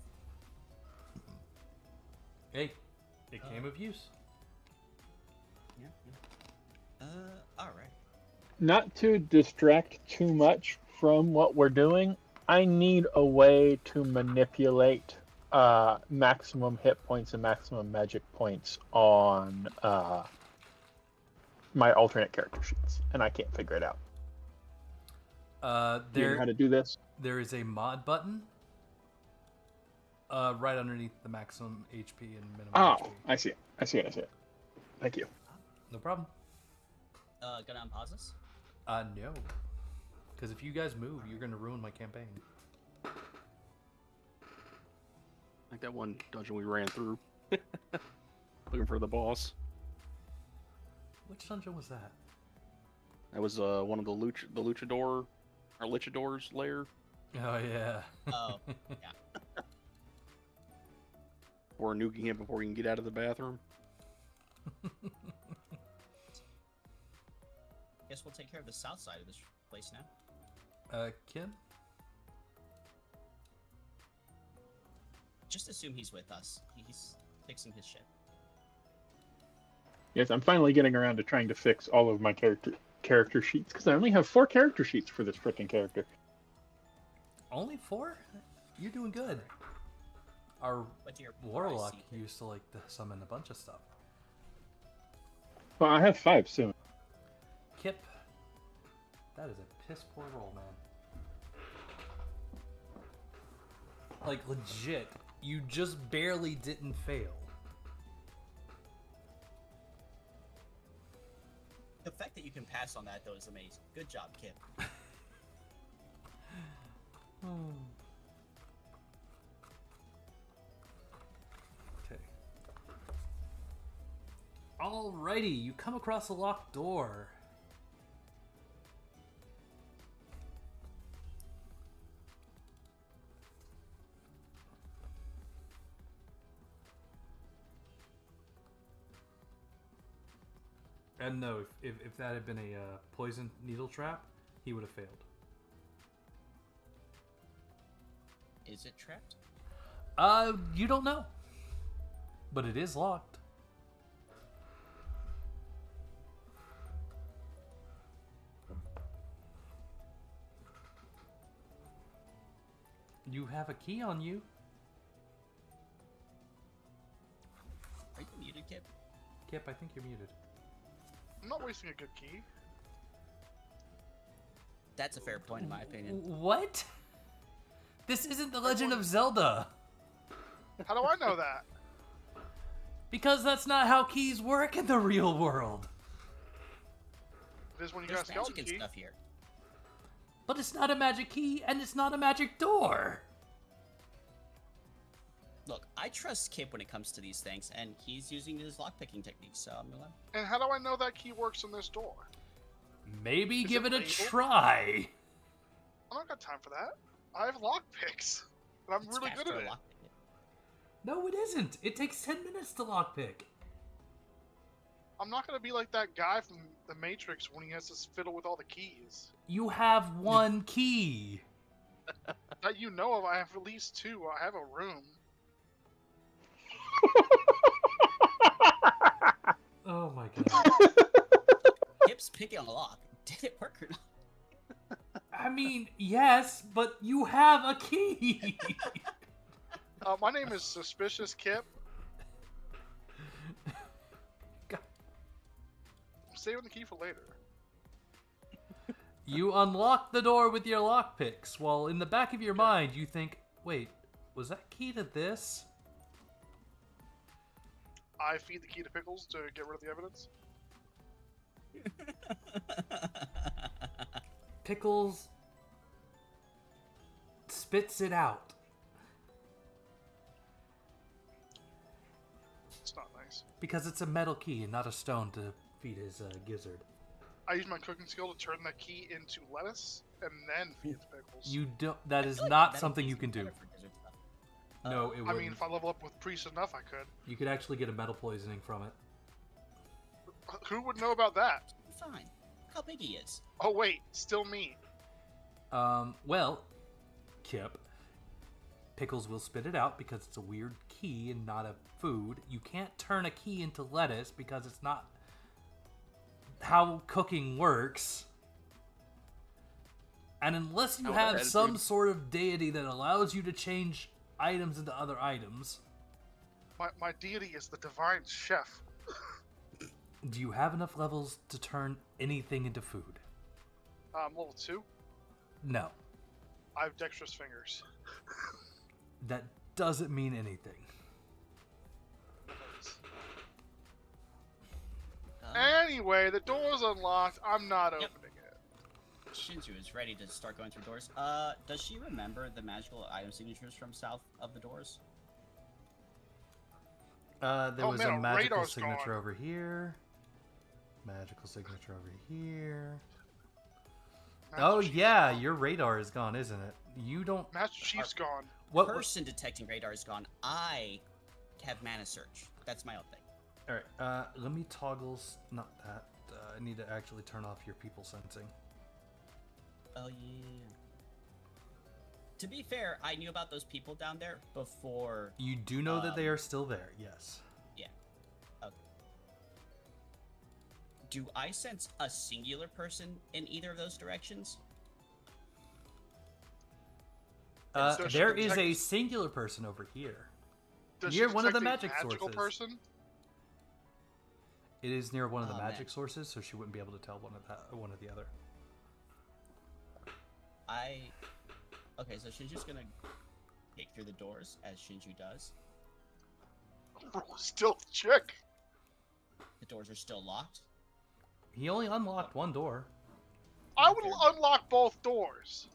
Hey, it came of use. Yeah. Alright. Not to distract too much from what we're doing, I need a way to manipulate maximum hit points and maximum magic points on my alternate character sheets, and I can't figure it out. Do you know how to do this? There is a mod button right underneath the maximum HP and minimum HP. I see it. Thank you. No problem. Gonna unpause this? No. Because if you guys move, you're going to ruin my campaign. Like that one dungeon we ran through. Looking for the boss. Which dungeon was that? That was one of the Luchador's lair. Oh, yeah. Oh, yeah. Or nuking him before he can get out of the bathroom. Guess we'll take care of the south side of this place now. Kim? Just assume he's with us. He's fixing his shit. Yes, I'm finally getting around to trying to fix all of my character sheets, because I only have 4 character sheets for this freaking character. Only 4? You're doing good. Our warlock used to like to summon a bunch of stuff. Well, I have 5 soon. Kip, that is a piss poor roll, man. Like, legit, you just barely didn't fail. The fact that you can pass on that, though, is amazing. Good job, Kip. Okay. Alrighty, you come across a locked door. And no, if that had been a poison needle trap, he would have failed. Is it trapped? You don't know. But it is locked. You have a key on you. Are you muted, Kip? Kip, I think you're muted. I'm not wasting a good key. That's a fair point, in my opinion. What? This isn't The Legend of Zelda. How do I know that? Because that's not how keys work in the real world. It is when you There's got a skeleton magic and key. stuff here. But it's not a magic key, and it's not a magic door. Look, I trust Kip when it comes to these things, and he's using his lockpicking techniques, so I'm gonna... And how do I know that key works in this door? Maybe Is give it it a labeled? try. I don't got time for that. I have lockpicks. And I'm It's really good faster at to it. lockpick it. No, it isn't. It takes 10 minutes to lockpick. I'm not going to be like that guy from The Matrix when he has to fiddle with all the keys. You have one key. That you know of, I have at least 2. I have a room. Oh my god. Kip's picking on the lock. Did it work or not? I mean, yes, but you have a key. My name is Suspicious Kip. God. I'm saving the key for later. You unlock the door with your lockpicks, while in the back of your mind you think, wait, was that key to this? I feed the key to Pickles to get rid of the evidence. Pickles spits it out. It's not nice. Because it's a metal key and not a stone to feed his gizzard. I use my cooking skill to turn that key into lettuce and then feed it to Pickles. You don't. That is I feel like not metal something keys you are can do. better for gizzard stuff. No, it I wouldn't. mean, if I level up with priest enough, I could. You could actually get a metal poisoning from it. Who would know about that? Fine. How big he is. Oh wait, still me. Well, Kip, Pickles will spit it out because it's a weird key and not a food. You can't turn a key into lettuce because it's not how cooking works. And unless you have some sort of deity that allows you to change items into other items. My deity is the divine chef. Do you have enough levels to turn anything into food? Level 2. No. I have dexterous fingers. That doesn't mean anything. Anyway, the door's unlocked. I'm not opening it. Shinju is ready to start going through doors. Does she remember the magical item signatures from south of the doors? There was a man, magical radar's signature gone. over here. Magical signature over here. Master Oh Chief's yeah, gone. your radar is gone, isn't it? You don't. Master Chief's gone. What? Person detecting radar is gone. I have mana search. That's my own thing. All right. Let me toggle. Not that. I need to actually turn off your people sensing. Oh yeah. To be fair, I knew about those people down there before. You do know that they are still there. Yes. Yeah. Okay. Do I sense a singular person in either of those directions? Does she There is detect- a singular person over here. Does Near she one of the detect a magic magical sources. person? It is near one of the Oh, magic man. sources, so she wouldn't be able to tell one or the other. Okay, so Shinju's gonna peek through the doors as Shinju does. Still check. The doors are still locked. He only unlocked one door. I would unlock both doors.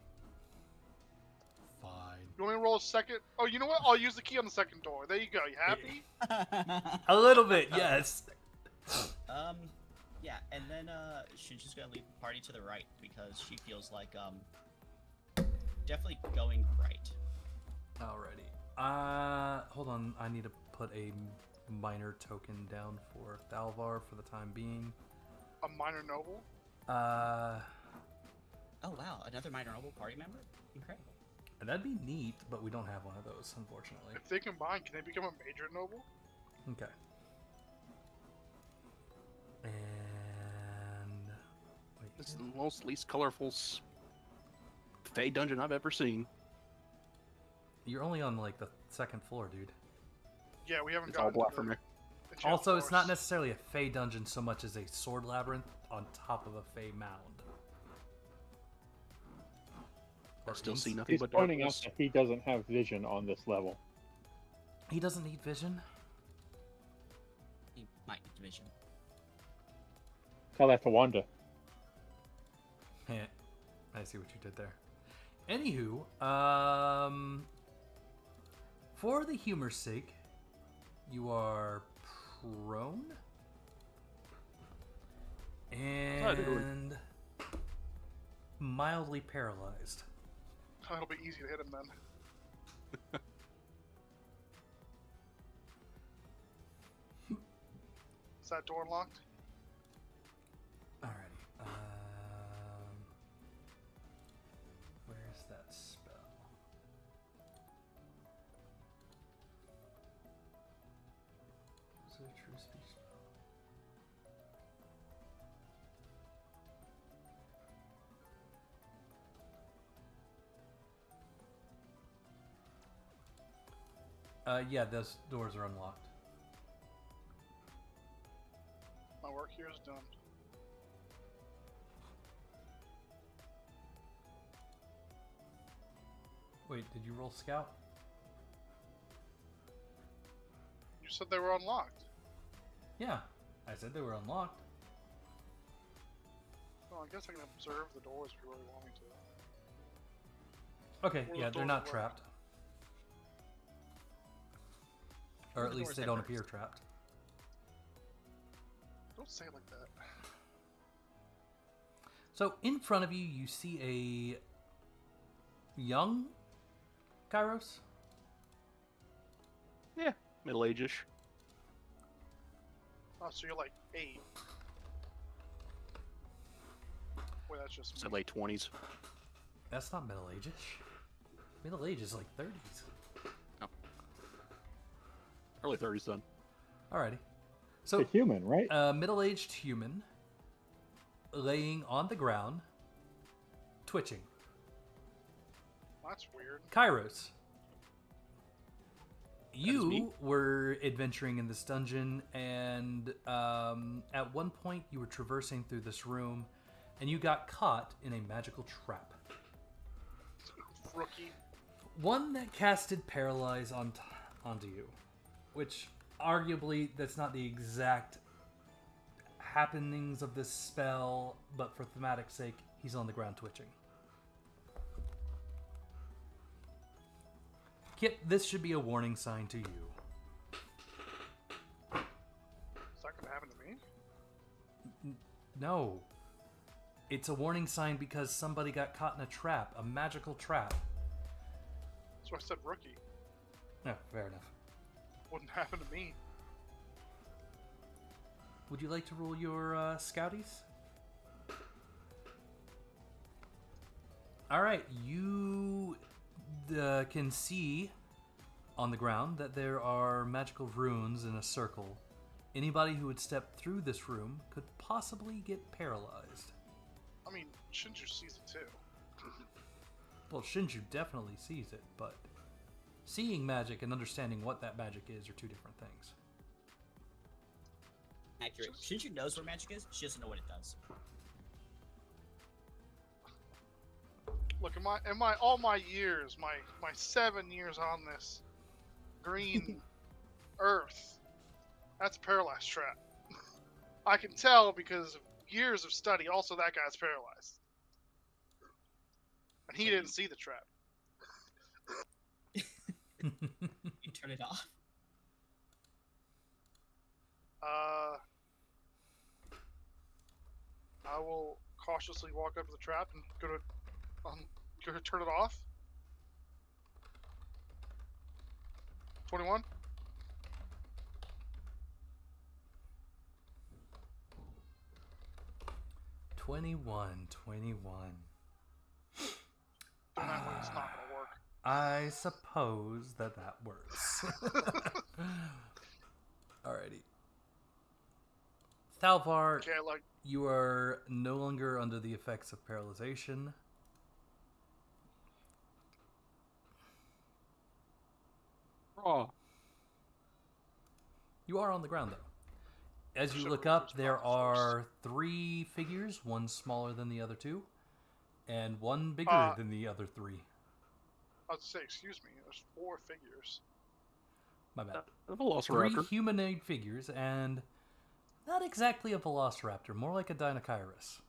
Fine. You want me to roll a second? Oh, you know what? I'll use the key on the second door. There you go. You happy? A little bit, yes. Yeah, and then Shinju's gonna lead the party to the right because she feels like definitely going right. Alrighty. Hold on. I need to put a minor token down for Thalvar for the time being. A minor noble? Oh wow, another minor noble party member? Incredible. That'd be neat, but we don't have one of those, unfortunately. If they combine, can they become a major noble? Okay. And wait, This is the most least colorful Fey dungeon I've ever seen. you're only on like the second floor, dude. Yeah, we haven't It's all gotten black to for me. the enchanted Also, it's not forest. necessarily a Fey dungeon so much as a sword labyrinth on top of a Fey mound. I still see He's- nothing He's but pointing out darkness. that he doesn't have vision on this level. He doesn't need vision. He might need division. Tell that to Wanda. Heh. I see what you did there. Anywho, for the humor's sake, you are prone and mildly paralyzed. It'll be easy to hit him then. Is that door unlocked? Alrighty. Where's that spell? Is it a true speech spell? Yeah, those doors are unlocked. My work here is done. Wait, did you roll scout? You said they were unlocked. Yeah, I said they were unlocked. Well, I guess I can observe the doors if you really want me to. Okay, Or the yeah, they're doors not work. trapped. Or Or at the least doors they that don't work. appear trapped. Don't say it like that. So in front of you, you see a young Kairos. Yeah, middle age-ish. Oh, so you're like 8. Wait, that's just Said me. late 20s. That's not middle age-ish. Middle age is like 30s. Early 30s then. Alrighty. A So, human, right? middle-aged human laying on the ground, twitching. That's weird. Kairos. me. You were adventuring in this dungeon, and at one point you were traversing through this room, and you got caught in a magical trap. Rookie. One that casted Paralyze onto you, which arguably that's not the exact happenings of this spell, but for thematic sake, he's on the ground twitching. Kip, this should be a warning sign to you. Is that gonna happen to me? No. It's a warning sign because somebody got caught in a trap, a magical trap. That's why I said rookie. No, fair enough. Wouldn't happen to me. Would you like to roll your scouties? Alright, you can see on the ground that there are magical runes in a circle. Anybody who would step through this room could possibly get paralyzed. I mean, Shinju sees it too. Well, Shinju definitely sees it, but seeing magic and understanding what that magic is are two different things. Accurate. Shinju knows where magic is, she doesn't know what it does. Look, in my all my years, my 7 years on this green earth, that's a paralyzed trap. I can tell because of years of study. Also, that guy's paralyzed, and he didn't see the trap. You turn it off. I will cautiously walk up to the trap and go to turn it off. 21. Twenty-one. That way it's not gonna work. I suppose that works. Alrighty. Thalvar, Okay, like you are no longer under the effects of paralyzation. Oh. You are on the ground, though. As you Should look reverse up, there first. are 3 figures, one smaller than the other 2, and one bigger than the other 3. I was to say, excuse me. There's 4 figures. My bad. A 3 velociraptor. humanoid figures, and not exactly a velociraptor, more like a Deinonychus.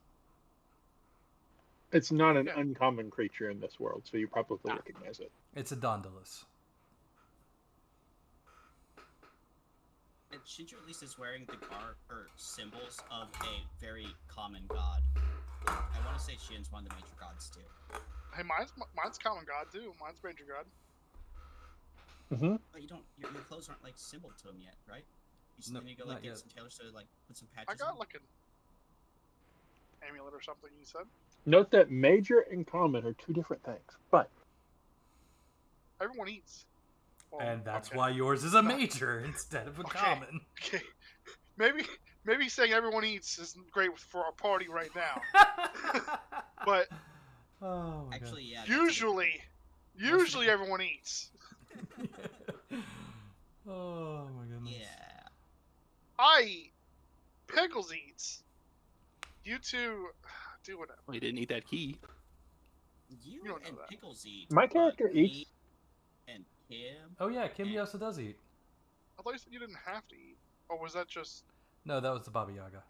It's not an Yeah. uncommon creature in this world, so you probably recognize it. It's a Dondulus. And Shinju at least is wearing the symbols of a very common god. I want to say Shin's one of the major gods too. Hey, mine's common god too. Mine's major god. Mm-hmm. But you don't. Your clothes aren't like symbol to him yet, right? You No, still need to go not like get yet. some tailors to like put some I patches. got on. like an amulet or something. You said Note that major and common are 2 different things, but everyone eats. Well, And that's okay. why yours is a major instead of a Okay. common. Okay, maybe saying everyone eats isn't great for our party right now. But Oh my Actually, yeah. that's a good usually everyone eats. God. Oh my point. goodness. Yeah. I eat. Pickles eats. You two do whatever. Well, he didn't eat that key. You don't know and that. Pickles eat. My but character me eats. And Kim. Oh yeah, Kim also does eat. I thought you said you didn't have to eat. Or was that just? No, that was the Baba Yaga.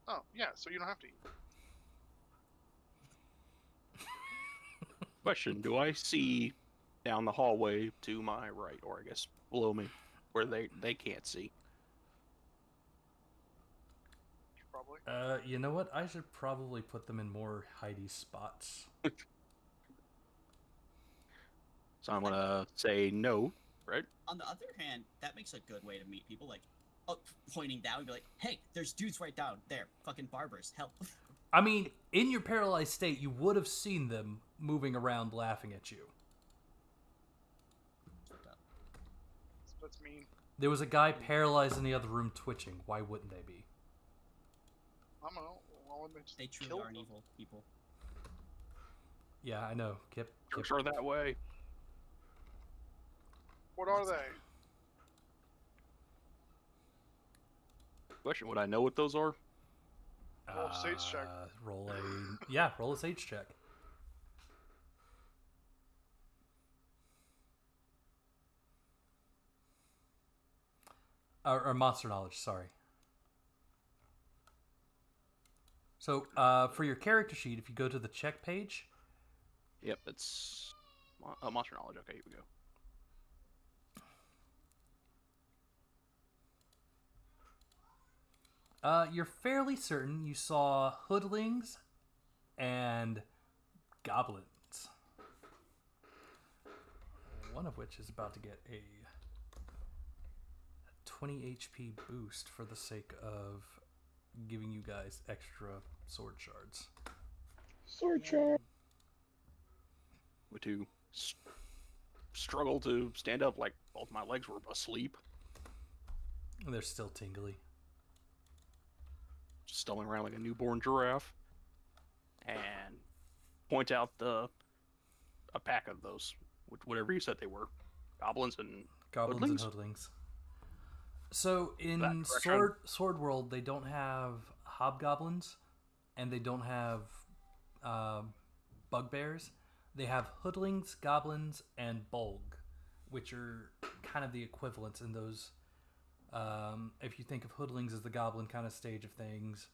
Oh yeah, so you don't have to eat. Question: do I see down the hallway to my right, or I guess below me, where they can't see? Probably. You know what? I should probably put them in more hidey spots. So I'm gonna say no, right? On the other hand, that makes a good way to meet people. Like, pointing down and be like, "Hey, there's dudes right down there. Fucking barbers, help!" I mean, in your paralyzed state, you would have seen them moving around laughing at you. That's mean. There was a guy paralyzed in the other room twitching. Why wouldn't they be? I don't know. Why wouldn't they just They truly kill aren't them? evil people. Yeah, I know. Kip. Jerks are that way. What are they? Question: would I know what those are? Roll a sage check. Roll a sage check. Or monster knowledge, sorry. So, for your character sheet, if you go to the check page, Yep, it's monster knowledge. Okay, here we go. you're fairly certain you saw hoodlings and goblins. One of which is about to get a 20 HP boost for the sake of giving you guys extra sword shards. Sword shard. With to struggle to stand up like both my legs were asleep. They're still tingly. Just stumbling around like a newborn giraffe. And point out a pack of those, whatever you said they were. Goblins and Goblins hoodlings? and hoodlings. So in That direction. Sword World, they don't have hobgoblins, and they don't have bugbears. They have hoodlings, goblins, and bolg, which are kind of the equivalents in those. If you think of hoodlings as the goblin kind of stage of things,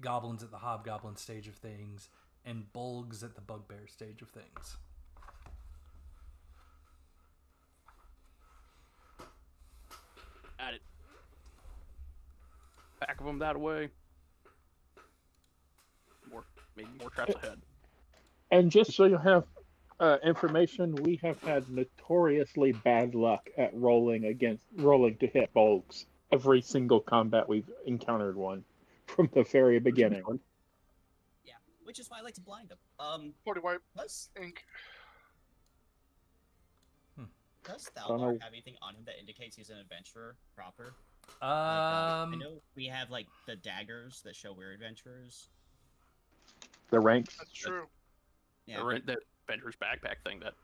goblins at the hobgoblin stage of things, and bolgs at the bugbear stage of things. At it. Pack of them that way. Maybe more traps ahead. And just so you have information, we have had notoriously bad luck at rolling to hit bulks. Every single combat we've encountered one from the very beginning. Yeah, which is why I like to blind them. 40 white Does ink. Don't know. Thalvar have anything on him that indicates he's an adventurer proper? I know we have like the daggers that show we're adventurers. The ranks. That's true. Yeah. That Bender's backpack thing that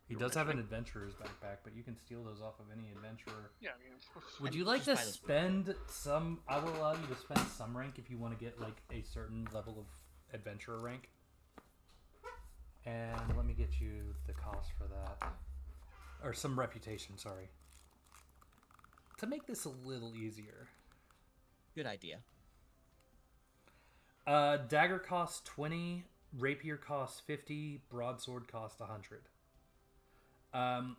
He does have an adventurer's backpack, but you can steal those off of any adventurer. Yeah, I mean, Would And you like just to buy those spend some? I will allow you to spend some rank if you want to get like a certain level of adventurer rank. And let me get you the cost for that, or some reputation. Sorry. To make this a little easier, Good idea. dagger costs 20, rapier costs 50, broadsword costs 100.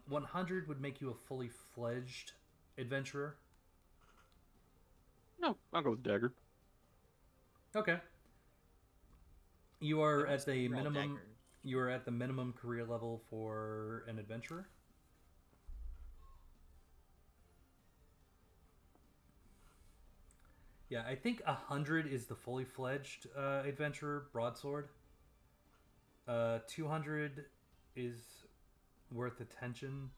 100 would make you a fully fledged adventurer. No, I'll go with dagger. Okay. You are Yeah, at the we're all minimum. daggers. You are at the minimum career level for an adventurer. Yeah, I think 100 is the fully fledged adventurer broadsword. 200 is worth attention.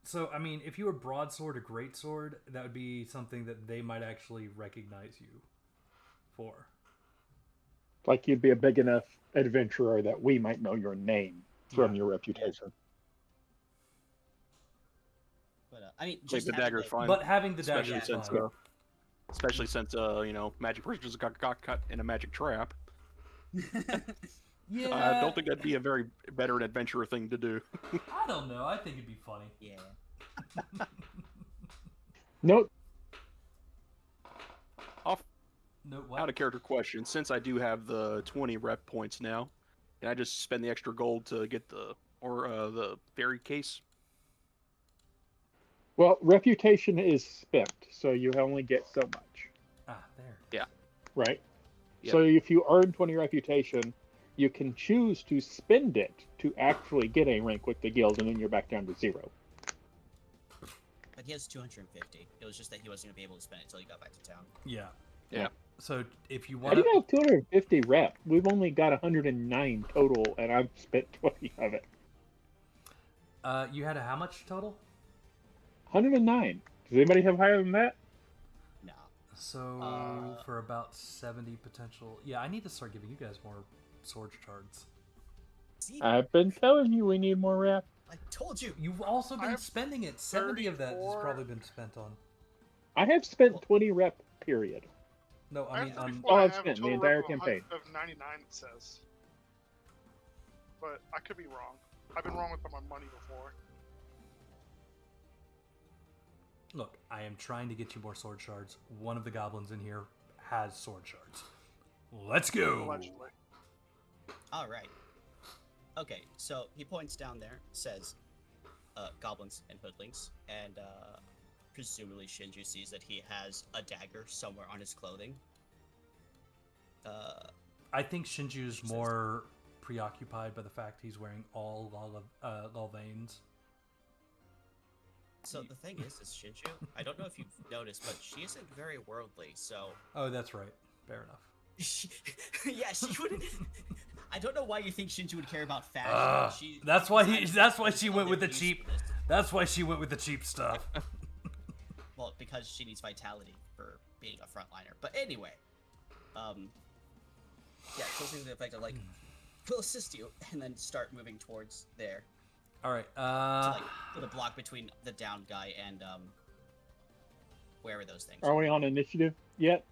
So, I mean, if you were broadsword or greatsword, that would be something that they might actually recognize you for. Like you'd be a big enough adventurer that we might know your name from Yeah. your reputation. But I mean, Like just the having, dagger's like, fine. But having the dagger especially is since fine. Magic Prisoners got caught in a magic trap. Yeah, I don't think that'd be a very better an adventurer thing to do. I don't know. I think it'd be funny. yeah. Note. No, what? Out of character question, since I do have the 20 rep points now, can I just spend the extra gold to get the fairy case? Well, reputation is spent, so you only get so much, There. right? Yep. So if you earn 20 reputation, you can choose to spend it to actually get a rank with the guild, and then you're back down to 0. But he has 250. It was just that he wasn't gonna be able to spend it until he got back to town. Yeah. Yeah. So if you How want do to, you have 250 rep? We've only got 109 total, and I've spent 20 of it. you had a how much total? 109. Does anybody have higher than that? No. So for about 70 potential. Yeah, I need to start giving you guys more sword shards. See, I've been telling you we need more rep. I told you. You've also I been have spending it. 70 of that has 34. probably been spent on. I have spent 20 rep, period. No, I mean have on. 34, Oh, I I've have a spent the total entire rep of campaign. Of 99, it says. But I could be wrong. I've been wrong with my money before. Look, I am trying to get you more sword shards. One of the goblins in here has sword shards. Let's go. Allegedly. All right. Okay, so he points down there, says, goblins and hoodlings, and presumably Shinju sees that he has a dagger somewhere on his clothing. I think Shinju's more preoccupied by the fact he's wearing all Lulvane's. So the thing is Shinju, I don't know if you've noticed, but she isn't very worldly, so... Oh, that's right. Fair enough. Yeah, she wouldn't... I don't know why you think Shinju would care about fashion. That's why she went with the cheap. That's why she went with the cheap stuff. Well, because she needs vitality for being a frontliner. But anyway, yeah, something to the effect of like, we'll assist you, and then start moving towards there. All right. To like put a block between the down guy and wherever those things Are we on initiative yet?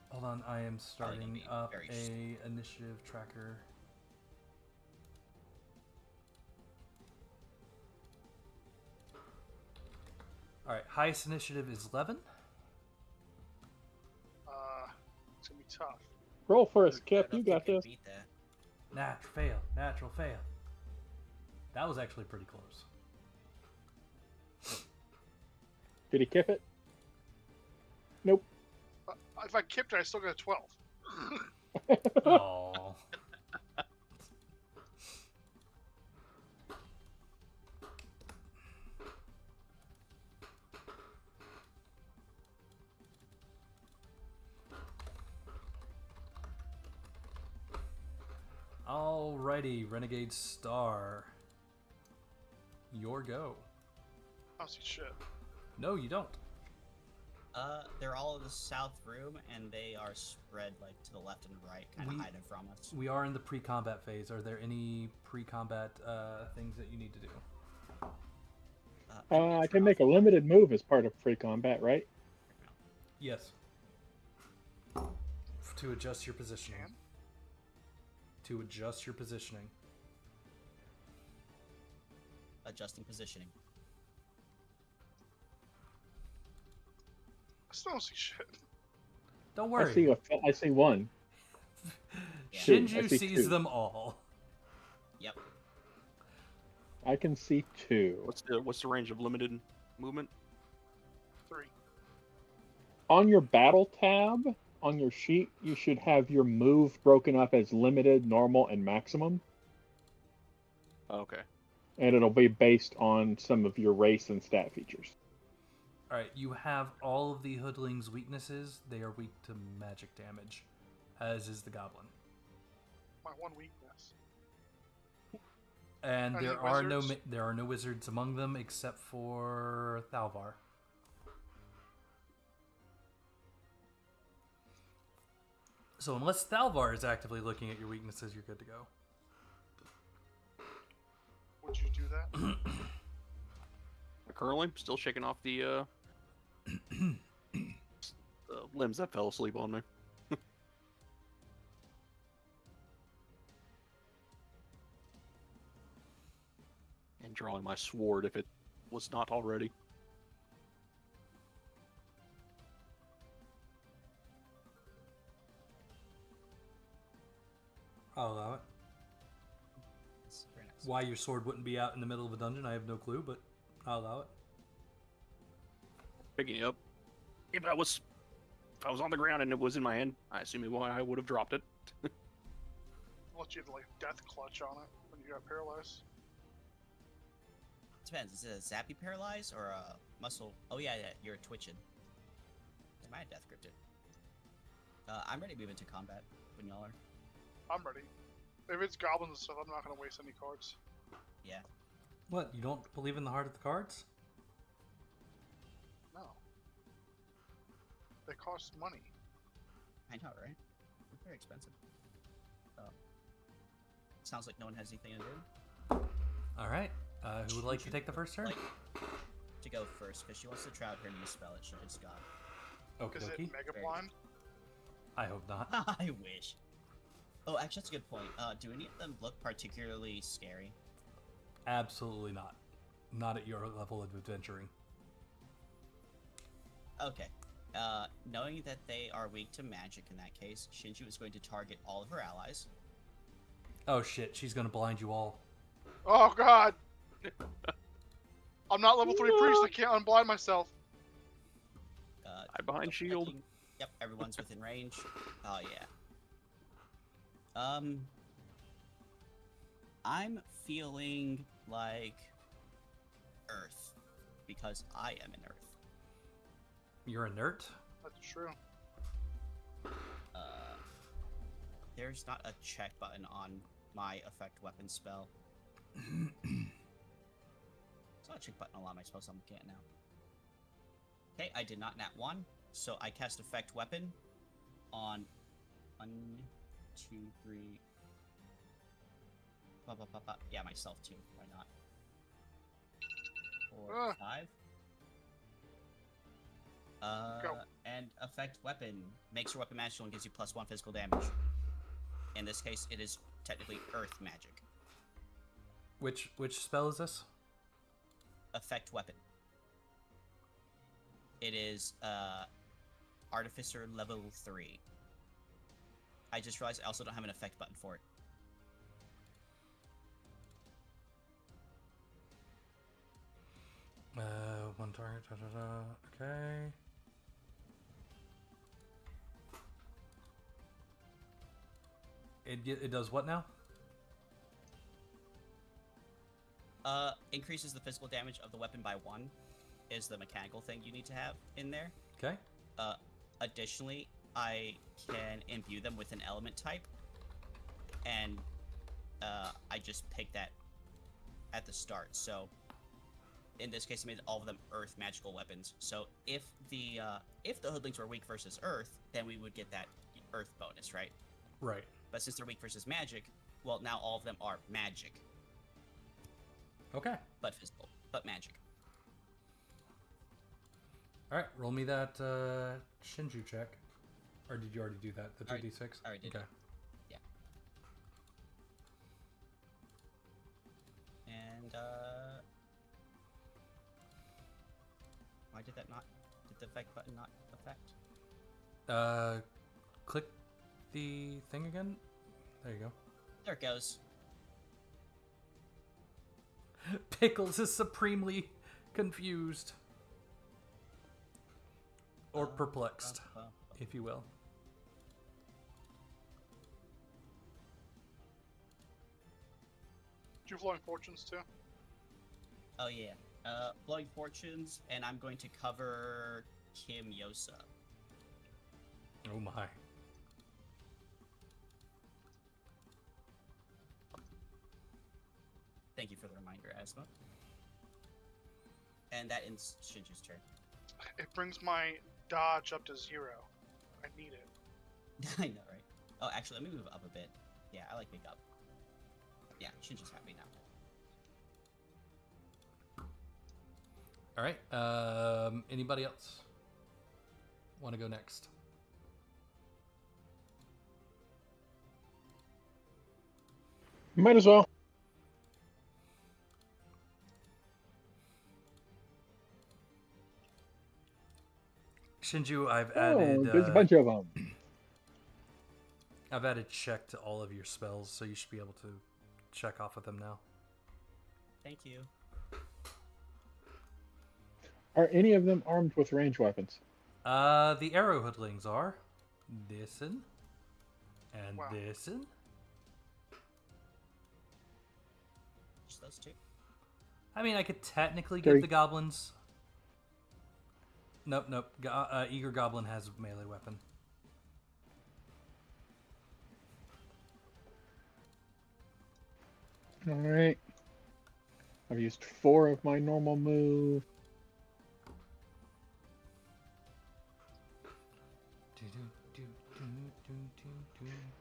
Hold on, I am starting be up very a initiative tracker. All right, highest initiative is 11. It's gonna be tough. Roll first, I Kip. don't You think got I this. beat that. Natural fail. That was actually pretty close. Did he kip it? Nope. If I kept it, I still got a 12. Oh. Alrighty, Renegade Star. Your go. I don't see shit. No, you don't. They're all in the south room, and they are spread like to the left and right, kind of hiding from us. We are in the pre-combat phase. Are there any pre-combat things that you need to do? I can make a limited move as part of free combat, right? Yes. To adjust your positioning. Can? To adjust your positioning. Adjusting positioning. I still don't see shit. Don't I worry. see one. Yeah. Two. I Shinju see sees two. them all. Yep. I can see two. What's the range of limited movement? 3. On your battle tab on your sheet, you should have your move broken up as limited, normal, and maximum, Oh, okay. and it'll be based on some of your race and stat features. Alright, you have all of the hoodling's weaknesses. They are weak to magic damage, as is the goblin. My one weakness. And Any there are wizards? there are no wizards among them except for Thalvar. So unless Thalvar is actively looking at your weaknesses, you're good to go. Would you do that? Currently, still shaking off the limbs that fell asleep on me. And drawing my sword if it was not already. I'll allow it. That's very nice. Why your sword wouldn't be out in the middle of a dungeon, I have no clue, but I'll allow it. Picking it up. If I was on the ground and it was in my hand, I assume I would have dropped it. Unless you had like death clutch on it when you got paralyzed. Depends. Is it a zappy paralyze or a muscle. Oh yeah, you're twitching. Is my death cryptid? I'm ready to move into combat when y'all are. I'm ready. If it's goblins and stuff, I'm not gonna waste any cards. Yeah. What? You don't believe in the heart of the cards? No. They cost money. I know, right? They're very expensive. Oh. Sounds like no one has anything to do. All right. Who would like to take the first turn? Like, to go first, because she wants to try out her new spell that she just got. Okie Is it dokie. Mega Blind? I hope not. I wish. Oh, actually, that's a good point. Do any of them look particularly scary? Absolutely not. Not at your level of adventuring. Okay. Knowing that they are weak to magic in that case, Shinju is going to target all of her allies. Oh shit, she's gonna blind you all. Oh god! I'm not level 3 priest, I can't unblind myself. Hide behind shield. Yep, everyone's within range. Oh yeah. I'm feeling like Earth because I am an Earth. You're inert? That's true. There's not a check button on my effect weapon spell. There's not a check button on a lot of my spells I'm looking at now. Okay, I did not nat 1, so I cast effect weapon on 1, 2, 3. Yeah, myself too. Why not? 4, 5. Go. And effect weapon makes your weapon magical and gives you +1 physical damage. In this case, it is technically earth magic. Which spell is this? Effect weapon. It is Artificer level 3. I just realized I also don't have an effect button for it. One target. Okay. It does what now? Increases the physical damage of the weapon by 1 is the mechanical thing you need to have in there. Okay. Additionally, I can imbue them with an element type, and I just picked that at the start. So in this case, I made all of them earth magical weapons. So if the hoodlings were weak versus earth, then we would get that earth bonus, right? Right. But since they're weak versus magic, well, now all of them are magic. Okay. But physical, but magic. All right. Roll me that Shinju check. Or did you already do that? The 2d6? I already did. Okay. Yeah. And why did that not? Did the effect button not affect? Click the thing again. There you go. There it goes. Pickles is supremely confused. Or perplexed, if you will. Did you Flowing Fortunes too? Oh yeah. Blowing Fortunes, and I'm going to cover Kim Yosa. Oh my. Thank you for the reminder, Asma. And that ends Shinju's turn. It brings my dodge up to 0. I need it. I know, right? Oh, actually, let me move up a bit. Yeah, I like big up. Yeah, Shinju's happy now. All right. Anybody else want to go next? Might as well. Shinju, I've Oh, added. there's a bunch of them. I've added check to all of your spells, so you should be able to check off of them now. Thank you. Are any of them armed with ranged weapons? The arrow hoodlings are this'n and Wow. this'n. Just those two. I mean, I could technically Very- give the goblins Nope, nope. Eager Goblin has a melee weapon. All right. I've used 4 of my normal move.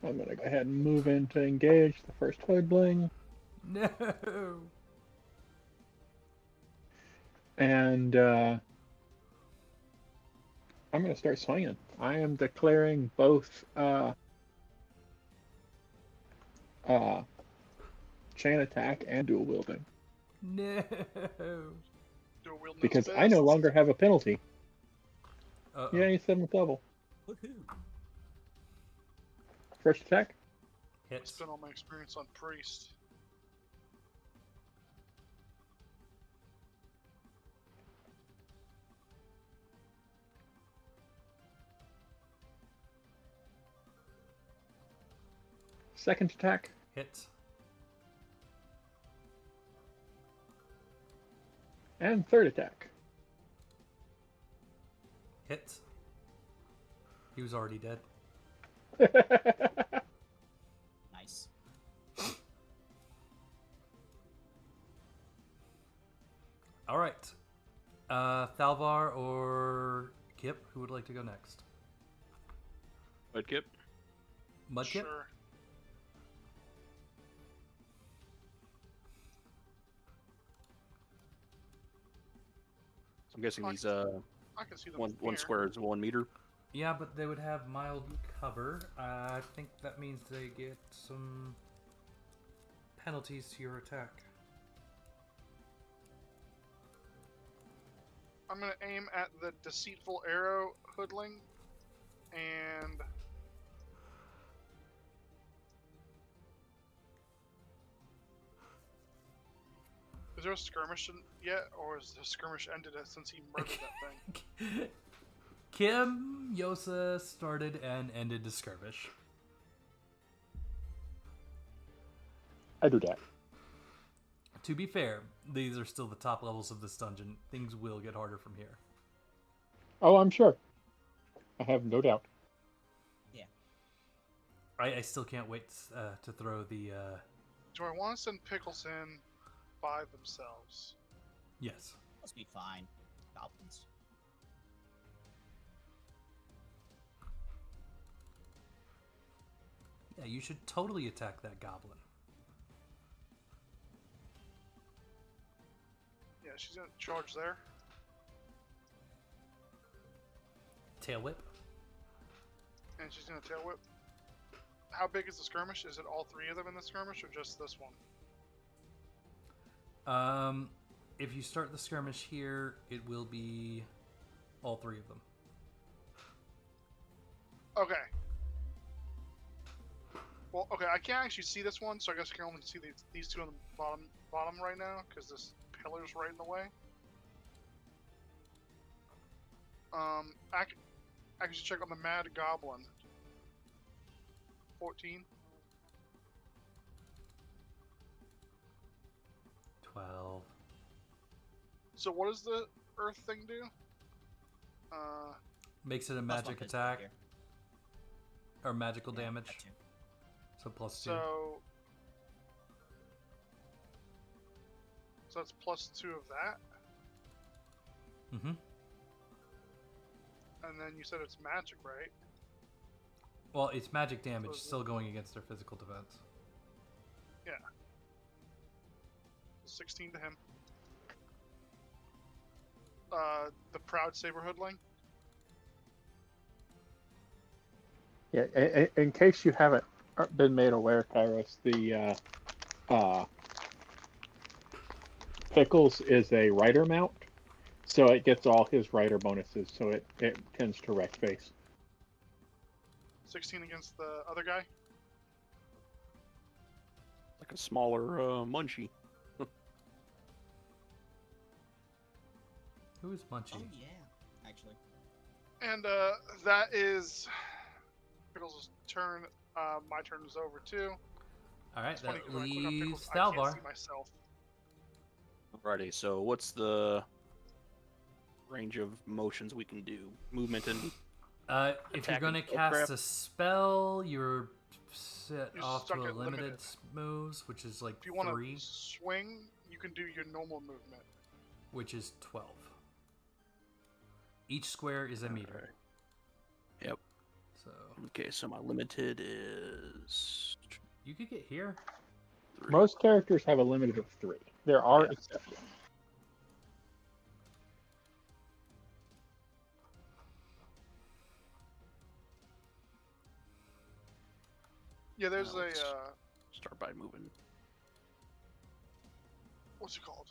I'm gonna go ahead and move in to engage the first hoodling. No. And I'm gonna start swinging. I am declaring both chain attack and dual wielding No. Dual wielding because those I no fists. longer have a penalty. Uh-oh. Yay, 7th level. Woohoo! First attack. Hits. Spend all my experience on priest. Second attack. Hits. And third attack. Hits. He was already dead. Nice. All right. Thalvar or Kip, who would like to go next? Mudkip. Mudkip? Sure. I'm guessing these I can see them one from here. square is 1 meter. Yeah, but they would have mild cover. I think that means they get some penalties to your attack. I'm gonna aim at the deceitful arrow hoodling, and is there a skirmish yet, or is the skirmish ended since he murdered that thing? Kim Yosa started and ended the skirmish. I do that. To be fair, these are still the top levels of this dungeon. Things will get harder from here. Oh, I'm sure. I have no doubt. Yeah. I still can't wait to throw the... Do I want to send Pickles in by themselves? Yes. Must be fine. Goblins. Yeah, you should totally attack that goblin. Yeah, she's gonna charge there. Tail whip. And she's gonna tail whip. How big is the skirmish? Is it all 3 of them in the skirmish, or just this one? If you start the skirmish here, it will be all 3 of them. Okay. Well, okay, I can't actually see this one, so I guess I can only see these 2 on the bottom right now, because this pillar's right in the way. I can check on the Mad Goblin. 14. 12. So what does the earth thing do? Makes it a plus magic one physical attack here. or magical Yeah, damage. that too. So plus 2. So that's plus 2 of that, Mm-hmm. and then you said it's magic, right? Well, it's magic damage, So is it- still going against their physical defense. 16 to him. The Proud Saber Hoodling. Yeah, in case you haven't been made aware, Kairos, the Pickles is a rider mount, so it gets all his rider bonuses, so it tends to wreck face. 16 against the other guy. Like a smaller munchie. Who is Munchie? Oh yeah, actually. And that is Pickles' turn. My turn is over too. All right, It's funny, that when I click on leaves Pickles, I can't Thalvar. see myself. Alrighty, so what's the range of motions we can do? Movement and If you're Attack going to and spell cast trap? a spell, you're set You're off stuck to a at limited limited. moves, which is like If you want 3, to swing, you can do your normal movement. which is 12. Each square is a meter. Alright. Yep. So Okay, so my limited is you could get here. 3. Most characters have a limit of 3. There are Yeah. exceptions. Yeah, there's Now a let's start by moving. what's it called?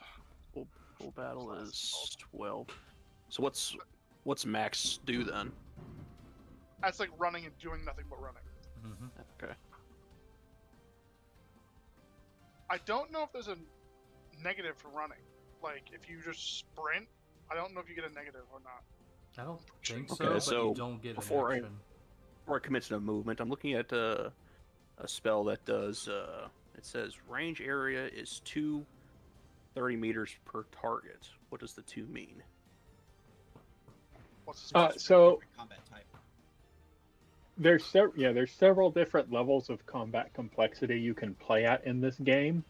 Full battle is 12. So what's max do then? That's like running and doing nothing but running. Mm-hmm. Okay. I don't know if there's a negative for running. Like if you just sprint, I don't know if you get a negative or not. I don't think so, Okay, but so you don't get an before action. Before I commit to a movement, I'm looking at a spell that does. It says range area is 30 meters per target. What does the 2 mean? What's the So Combat type. there's several different levels of combat complexity you can play at in this game.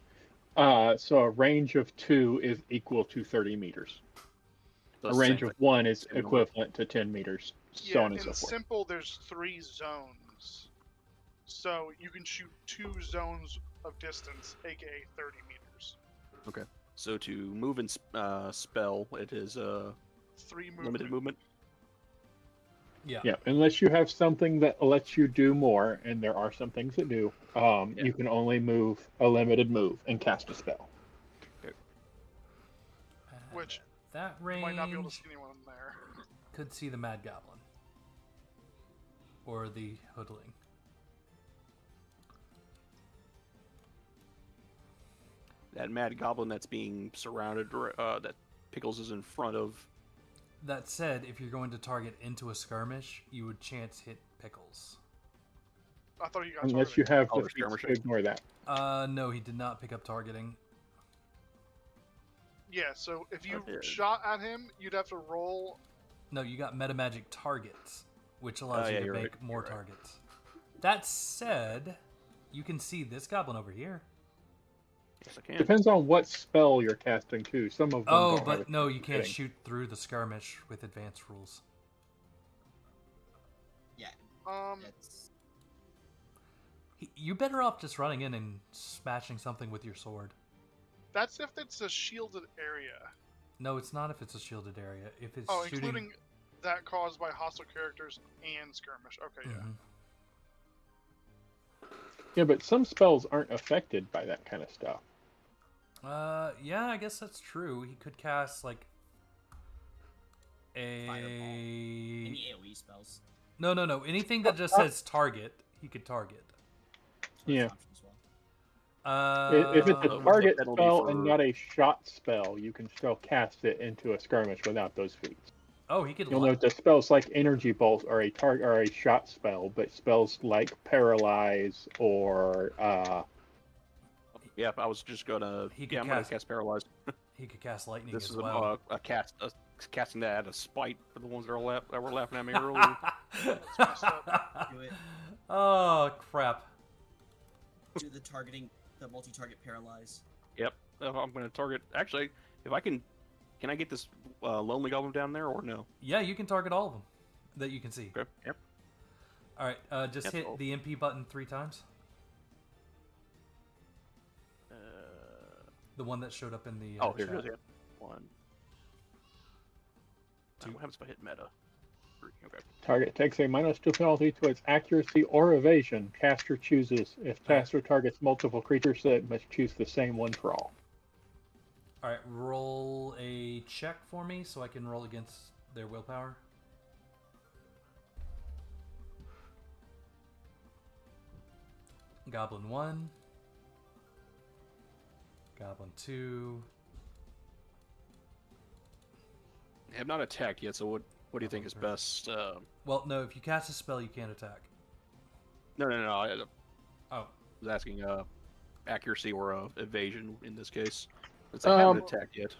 So a range of 2 is equal to 30 meters. So A it's the range same of thing. 1 is Same number. equivalent to 10 meters, so Yeah, on and in so forth. simple, there's 3 zones. So you can shoot 2 zones of distance, aka 30 meters. So to move and spell, it is 3 movement. limited movement. Yeah. Yeah, unless you have something that lets you do more, and there are some things that do, you can only move a limited move and cast a spell. Which that You range might not be able to see anyone there. could see the Mad Goblin or the Hoodling. That mad goblin that's being surrounded, that Pickles is in front of. That said, if you're going to target into a skirmish, you would chance hit Pickles. I thought you got Unless you targeted. have Oh, the feats to skirmishing. ignore that. No, he did not pick up targeting. Yeah, so if you did. shot at him, you'd have to roll. No, you got metamagic targets, which allows yeah, you to you're make right, more you're right. targets. That said, you can see this goblin over here. Yes, I can. Depends on what spell you're casting too. Some of them Oh, don't have but a no, you can't hitting. shoot through the skirmish with advanced rules. Yeah, Um, it's You're better off just running in and smashing something with your sword. that's if it's a shielded area. No, it's not if it's a shielded area. If it's Oh, shooting... including that caused by hostile characters and skirmish. Okay, yeah. Mhm. Yeah, but some spells aren't affected by that kind of stuff. Yeah, I guess that's true. He could cast like a any AoE spells. no. Anything that just says target, he could target. So that's Yeah. an option as well. If it's a what's the target penalty spell for- and not a shot spell, you can still cast it into a skirmish without those feats. Oh, he could. You'll note that spells like Energy Bolt are a target or a shot spell, but spells like Paralyze or Yeah, I was just gonna. He could Yeah, I'm gonna cast- cast paralyzed. He could cast lightning This as is well. casting that out of spite for the ones that were laughing at me earlier. messed up. Do it. Oh crap! Do the targeting, the multi-target paralyze. Yep, I'm gonna target. Actually, if I can I get this lonely goblin down there or no? Yeah, you can target all of them that you can see. Okay. Yep. All right, just Yep, hit all. the MP button 3 times. The one that showed up in the. Oh, here chat. it is. Yeah. 1. 2. What happens if I hit meta? 3. Okay. target takes a -2 penalty to its accuracy or evasion. Caster chooses. If caster targets multiple creatures, it must choose the same one for all. All right, roll a check for me so I can roll against their willpower. Goblin 1. Goblin 2. I have not attacked yet, so what do you think is best? Well, no, if you cast a spell, you can't attack. No. I Oh, was asking accuracy or evasion in this case. Since I haven't attacked yet.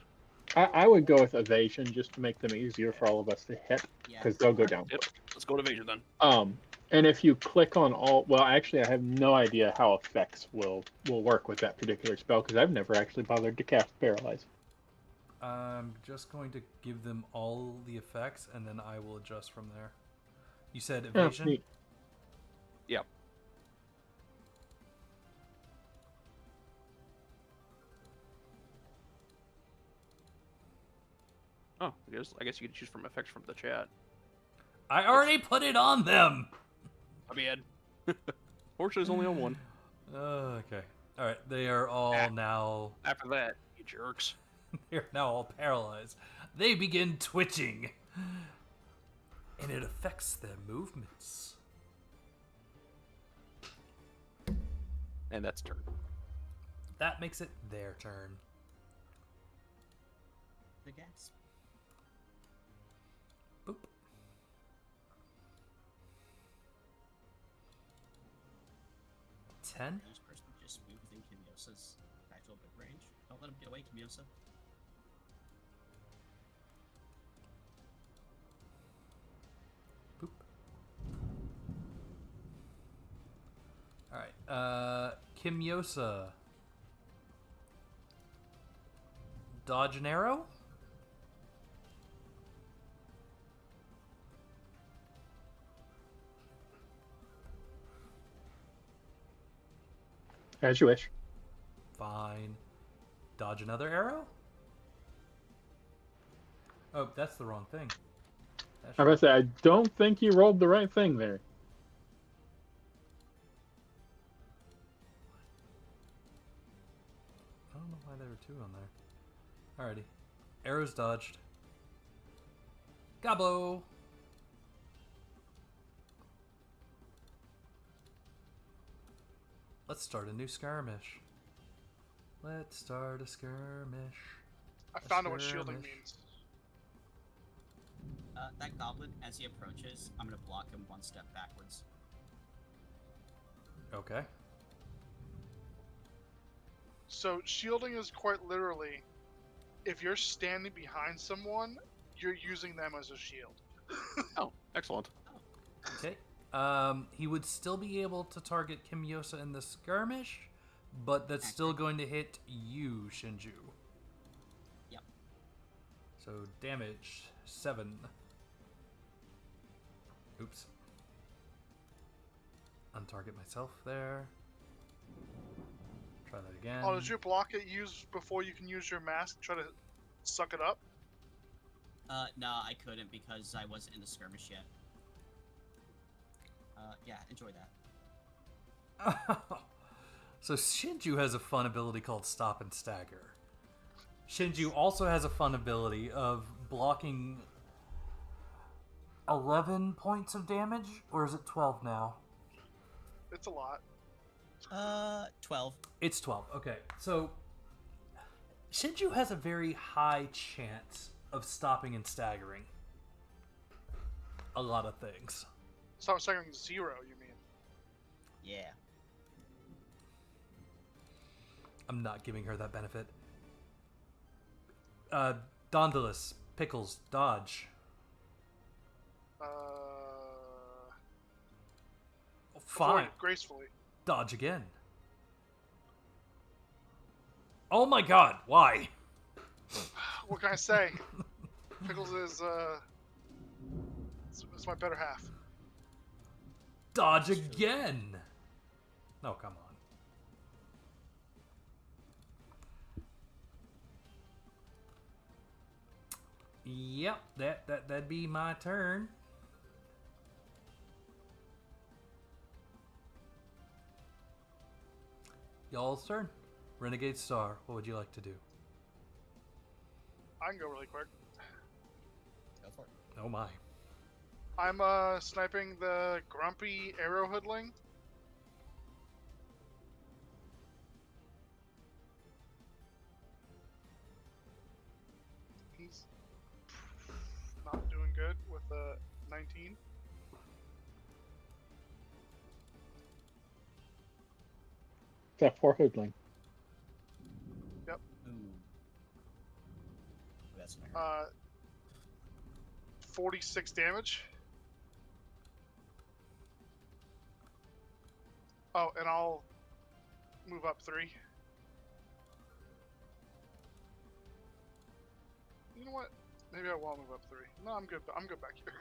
I would go with evasion just to make them easier for all of us to hit, Yeah. because they'll go down. Yep. Let's go to evasion then. And if you click on all, well, actually, I have no idea how effects will work with that particular spell because I've never actually bothered to cast paralyze. I'm just going to give them all the effects, and then I will adjust from there. You said Oh, evasion? neat. Yep. Oh, I guess you could choose from effects from the chat. I already put it on them! I mean, fortunately, it's only on one. Okay. Alright, they are all now... After that, you jerks. They're now all paralyzed. They begin twitching. And it affects their movements. And that's turn. That makes it their turn. The gas. Boop. Ten? Each person just move within Kimyosa's actual bit range. Don't let him get away, Kimyosa. Boop. Alright, Kimyosa. Dodge an arrow? As you wish. Fine. Dodge another arrow? Oh, that's the wrong thing. That I was should- about to say, I don't think you rolled the right thing there. I don't know why there were two on there. Alrighty. Arrows dodged. Goblo! Let's start a new skirmish. Let's start a skirmish. I found out what shielding skirmish. means. That goblin, as he approaches, I'm gonna block him one step backwards. Okay. So shielding is quite literally, if you're standing behind someone, you're using them as a shield. Oh, excellent. Okay. He would still be able to target Kimyosa in the skirmish, but that's still going to hit you, Shinju. Yep. So damage 7. Oops. Untarget myself there. Try that again. Oh, does your block get used before you can use your mask? Try to suck it up? No, I couldn't because I wasn't in the skirmish yet. Yeah, enjoy that. So Shinju has a fun ability called Stop and Stagger. Shinju also has a fun ability of blocking 11 points of damage, or is it 12 now? It's a lot. 12. It's 12. Okay, so Shinju has a very high chance of stopping and staggering a lot of things. Stop saying 0, you mean? Yeah. I'm not giving her that benefit. Dondulus, Pickles, dodge. Fine. Avoid gracefully. Dodge again. Oh my god, why? What can I say? Pickles is, it's my better half. Dodge again! No, come on. Yep, that'd be my turn. Y'all's turn. Renegade Star, what would you like to do? I can go really quick. Go for it. Oh my. I'm, sniping the grumpy arrow hoodling. He's not doing good with a 19. That for hoodling. Ooh. that's gonna hurt. 46 damage. Oh, and I'll move up 3. You know what? Maybe I will move up 3. No, I'm good. I'm good back here.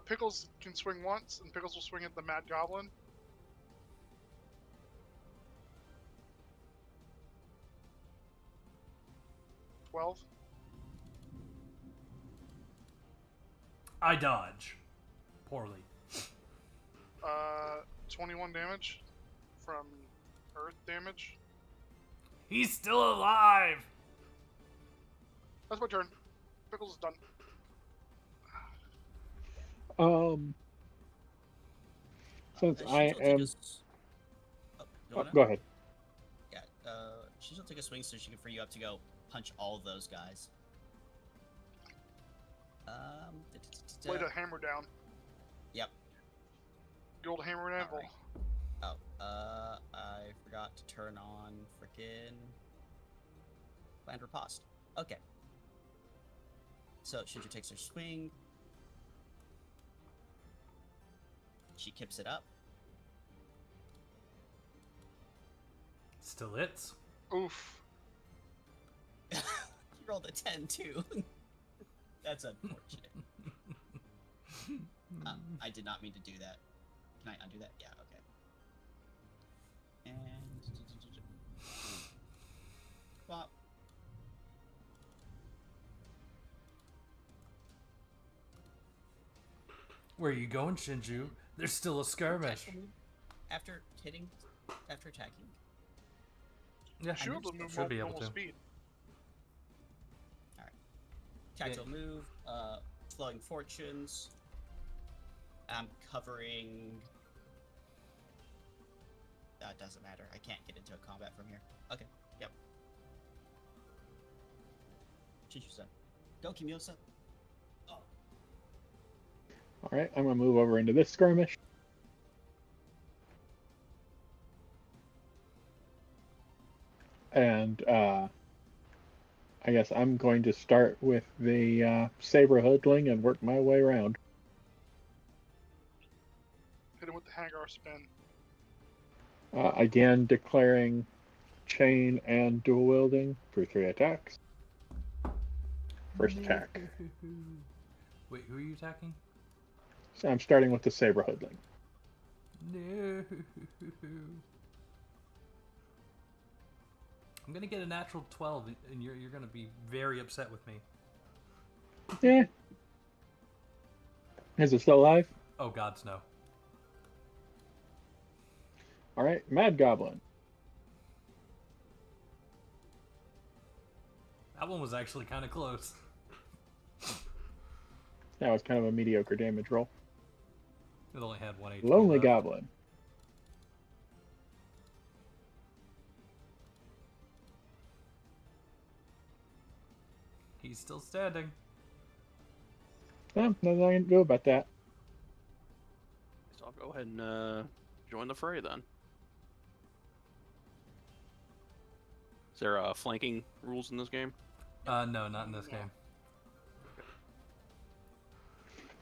Pickles can swing once, and Pickles will swing at the Mad Goblin. $12. I dodge. Poorly. 21 damage from earth damage. He's still alive! That's my turn. Pickles is done. Since I Shinji will take am, a go ahead. Yeah, Shinji will take a swing so she can free you up to go punch all of those guys. Lay the hammer down. Yep. The old hammer and anvil. Alright. Oh, I forgot to turn on frickin' Land Riposte. Okay. So Shinji takes her swing. She kips it up. Still hits. Oof. You rolled a 10 too. That's unfortunate. I did not mean to do that. Can I undo that? Yeah, okay. And Bop. Where are you going, Shinju? There's still a skirmish. After hitting, after attacking. Yeah, Should be able to move should be able normal to. speed. Tactile move, flowing fortunes. I'm covering. That doesn't matter. I can't get into a combat from here. Okay. Yep. Shinju's-san. Go, Kimio-san. Oh. All right, I'm gonna move over into this skirmish. And I guess I'm going to start with the saber hoodling and work my way around. Hit him with the Hagar spin. Again, declaring chain and dual wielding for 3 attacks. First attack. Wait, who are you attacking? So I'm starting with the saber hoodling. No. I'm gonna get a natural 12, and you're gonna be very upset with me. Yeah. Is it still alive? Oh gods, no. All right, Mad Goblin. That one was actually kind of close. That was kind of a mediocre damage roll. It only had 1 HP. Lonely left. Goblin. He's still standing. Yeah, nothing I can do about that. So I'll go ahead and join the fray then. Is there flanking rules in this game? No, not in this game.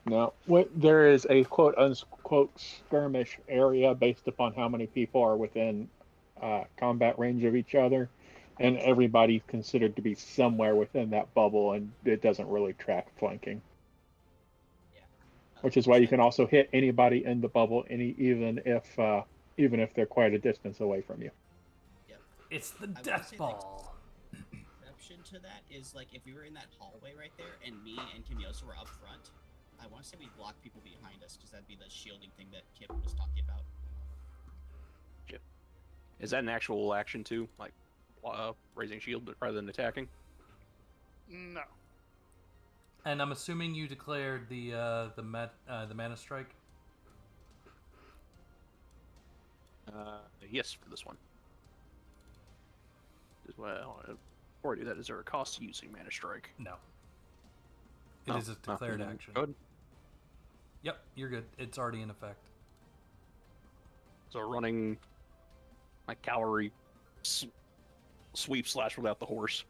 No, there is a quote unquote skirmish area based upon how many people are within combat range of each other, and everybody's considered to be somewhere within that bubble, and it doesn't really track flanking. Yeah. Which is why you can also hit anybody in the bubble, even if they're quite a distance away from you. Yep. It's the I would death say, ball. Exception to that is like if we were in that hallway right there and me and Kimiosa were up front, I want to say we block people behind us because that'd be the shielding thing that Kip was talking about. Yep. Is that an actual action too, like raising shield rather than attacking? No. And I'm assuming you declared the mana strike. Yes, for this one. As well, before I do that, is there a cost to using mana strike? No. It is a declared action. Good. Yep, you're good. It's already in effect. So running my cavalry sweep slash without the horse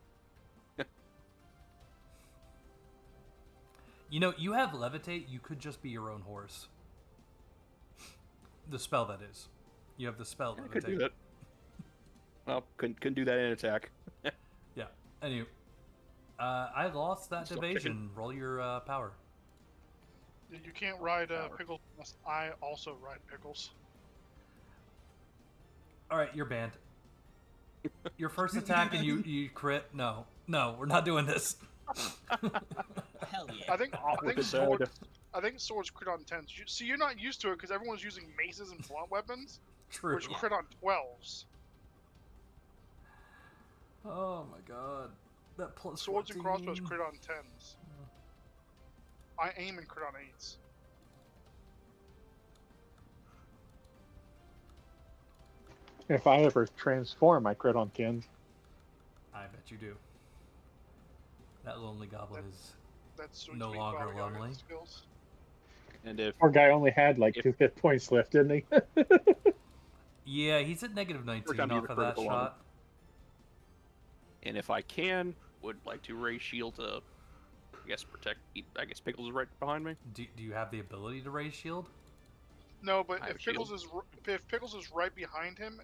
You know, you have levitate. You could just be your own horse. The spell, that is. You have the spell I levitate. could do that. Well, couldn't do that in attack. Yeah. Anyway, I lost that Stop division. chicken. Roll your power. You can't ride Power. Pickles unless I also ride Pickles. All right, you're banned. Your first attack and you crit. No, we're not doing this. Hell yeah. I think With swords crit on 10s. See, you're not used to it because everyone's using maces and blunt weapons, True. which crit on 12s. Oh my god. That plus Swords and 14. crossbows crit on 10s. I aim and crit on 8s. If I ever transform, I crit on 10s. I bet you do. That lonely goblin is That's no longer lonely. skills. And if Poor guy only had like 2 hit points left, didn't he? Yeah, he's at negative 19 time to off use a of that critical on him. shot. I can, would like to raise shield to, I guess, protect. I guess Pickles is right behind me. Do you have the ability to raise shield? No, but I have if Pickles is right behind him,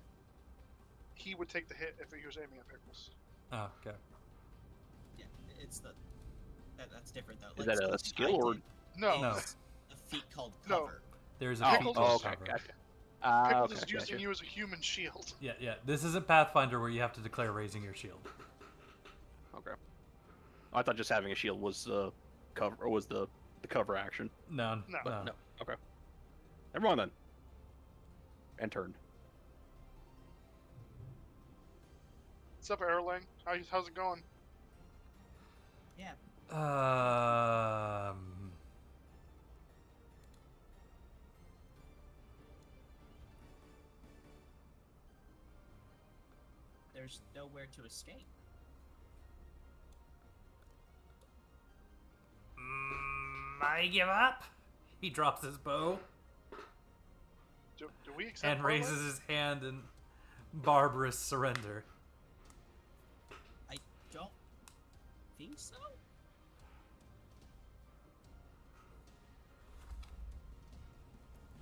he would take the hit if he was aiming at Pickles. Oh, okay. Yeah, it's that's different though. Is Like, that so a what I skill or? did No, No. is a feat called No. cover. There's a Oh, feat Pickles called okay, cover. gotcha. Pickles Okay, is using gotcha. you as a human shield. Yeah. This isn't Pathfinder where you have to declare raising your shield. Okay. I thought just having a shield was the cover, or was the cover action. No. No. But no. Okay. Never mind then. And turn. What's up, Erlang? How's it going? Yeah. There's nowhere to escape. I give up. He drops his bow Do we accept and parlay? raises his hand in barbarous surrender. I don't think so.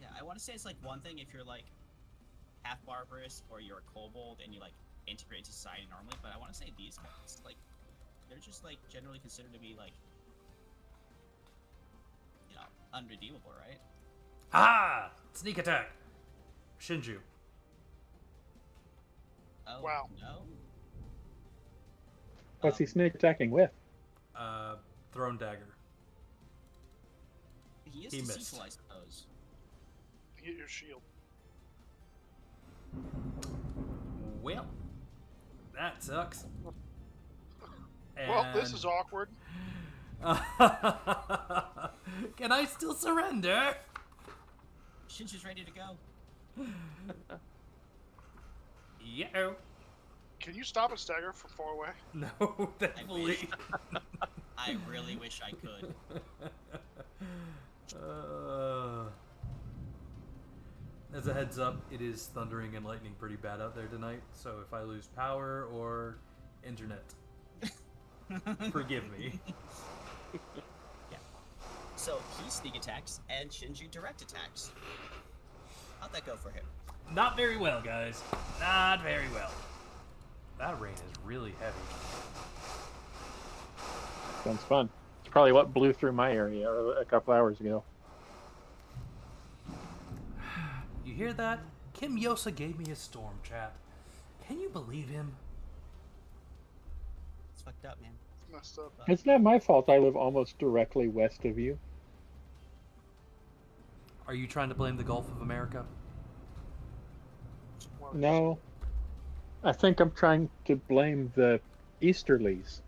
Yeah, I want to say it's like one thing if you're like half barbarous or you're a kobold and you like integrate into society normally, but I want to say these guys like they're just like generally considered to be like, you know, unredeemable, right? Ah! Sneak attack. Shinju. Oh Wow. no. What's he sneak attacking with? Thrown dagger. He is He deceitful, missed. I suppose. Get your shield. Well, that sucks. Well, this is awkward. Can I still surrender? Shinju's ready to go. Yeah. Can you stop a stagger from far away? No, thankfully. I really wish I could. As a heads up, it is thundering and lightning pretty bad out there tonight, so if I lose power or internet, forgive me. Yeah. So he sneak attacks and Shinju direct attacks. How'd that go for him? Not very well, guys. Not very well. That rain is really heavy. Sounds fun. It's probably what blew through my area a couple hours ago. You hear that? Kim Yosa gave me a storm, chat. Can you believe him? It's fucked up, man. It's messed up. It's not my fault I live almost directly west of you. Are you trying to blame the Gulf of America? No. I think I'm trying to blame the easterlies.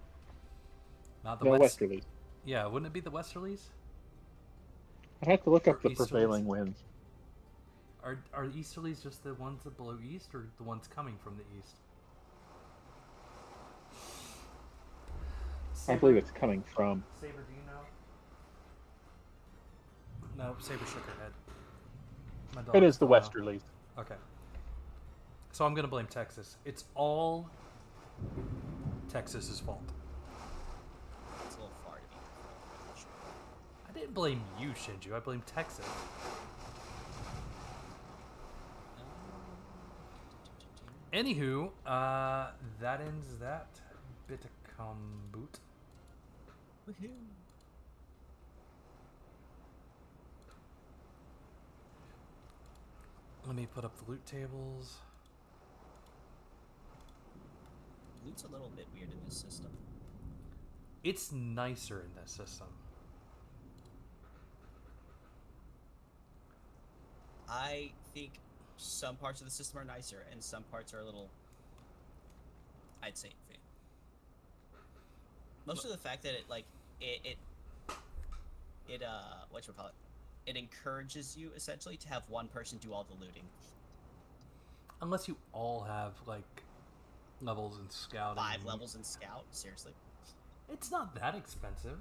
Not the No, west. westerlies. Yeah, wouldn't it be the westerlies? I'd have to look up Or the prevailing winds. Are easterlies just the ones that blow east, or the ones coming from the east? I believe it's coming from. Saber, do you know? No, Saber shook her head. My dog It is the fell out. westerlies. Okay. So I'm gonna blame Texas. It's all Texas's fault. It's a little far to be. I didn't blame you, Shinju. I blame Texas. Anywho, that ends that bit of comboot. Woohoo! Let me put up the loot tables. Loot's a little bit weird in this system. It's nicer in this system. I think some parts of the system are nicer, and some parts are a little, I'd say, iffy. Most of the fact that it whatchamacallit, it encourages you essentially to have one person do all the looting. Unless you all have like levels in scouting. 5 levels in scout, seriously. It's not that expensive.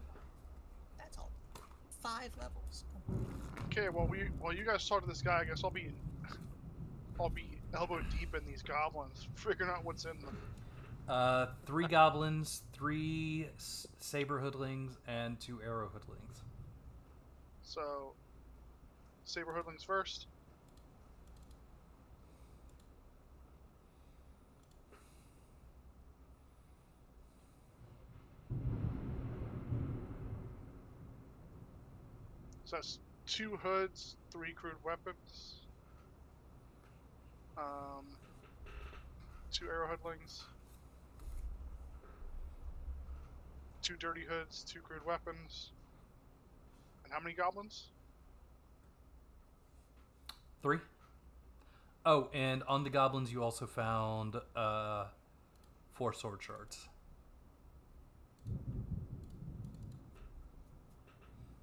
That's all. 5 levels. Okay, well, while you guys talk to this guy, I guess I'll be elbow deep in these goblins, figuring out what's in them. 3 goblins, 3 saber hoodlings, and 2 arrow hoodlings. So, saber hoodlings first. So that's 2 hoods, 3 crude weapons, 2 arrow hoodlings, 2 dirty hoods, 2 crude weapons, and how many goblins? 3. Oh, and on the goblins you also found 4 sword shards.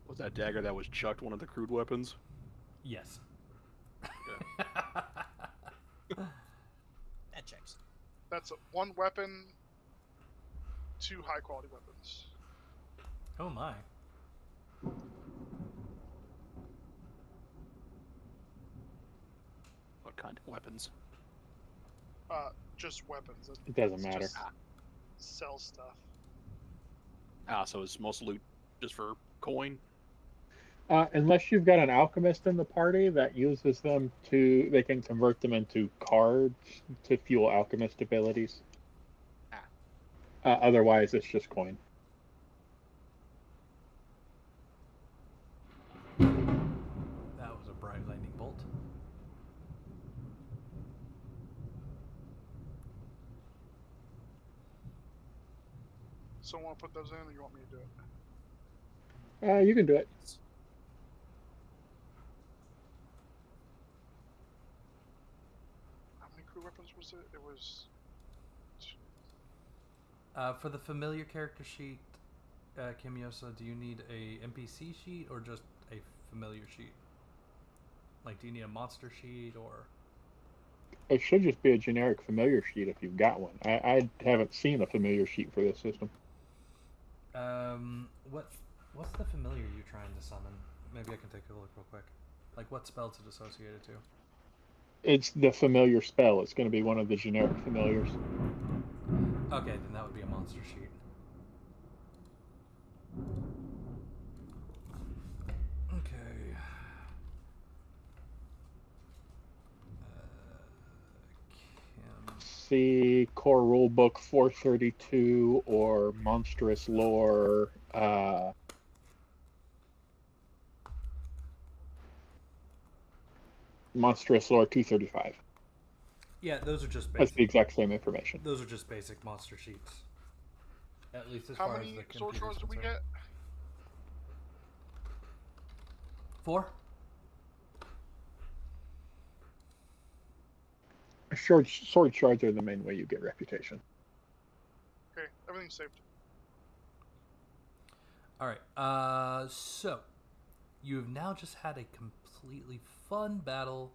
Was that dagger that was chucked one of the crude weapons? Yes. That checks. That's 1 weapon, 2 high quality weapons. Oh my. What kind of weapons? Just weapons. It doesn't It's matter. just sell stuff. So is most loot just for coin? Unless you've got an alchemist in the party that uses them they can convert them into cards to fuel alchemist abilities. Otherwise, it's just coin. That was a bright lightning bolt. So I want to put those in, or you want me to do it? You can do it. How many crew weapons was it? It was... For the familiar character sheet, Kimiosa, do you need a NPC sheet or just a familiar sheet? Like, do you need a monster sheet or... It should just be a generic familiar sheet if you've got one. I haven't seen a familiar sheet for this system. What's the familiar you're trying to summon? Maybe I can take a look real quick. Like, what spell's it associated to? It's the familiar spell. It's going to be one of the generic familiars. Okay, then that would be a monster sheet. Okay. See Core Rulebook 432 or Monstrous Lore. Monstrous Lore 235. Yeah, those are just That's basic. the exact same information. Those are just basic monster sheets. At least as How far as many the sword computer's shards did we concerned. get? 4? Sword shards are the main way you get reputation. Okay, everything's saved. Alright, so you have now just had a completely fun battle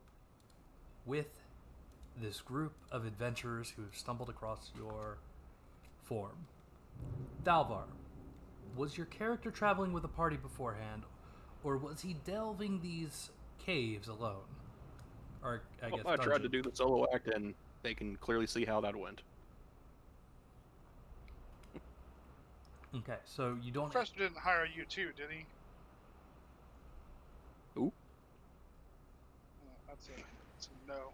with this group of adventurers who have stumbled across your form. Thalvar, was your character traveling with a party beforehand, or was he delving these caves alone? Or I guess I tried to dungeon? do the solo act, and they can clearly see how that went. Okay, so you don't. Professor didn't hire you too, did he? It's a no.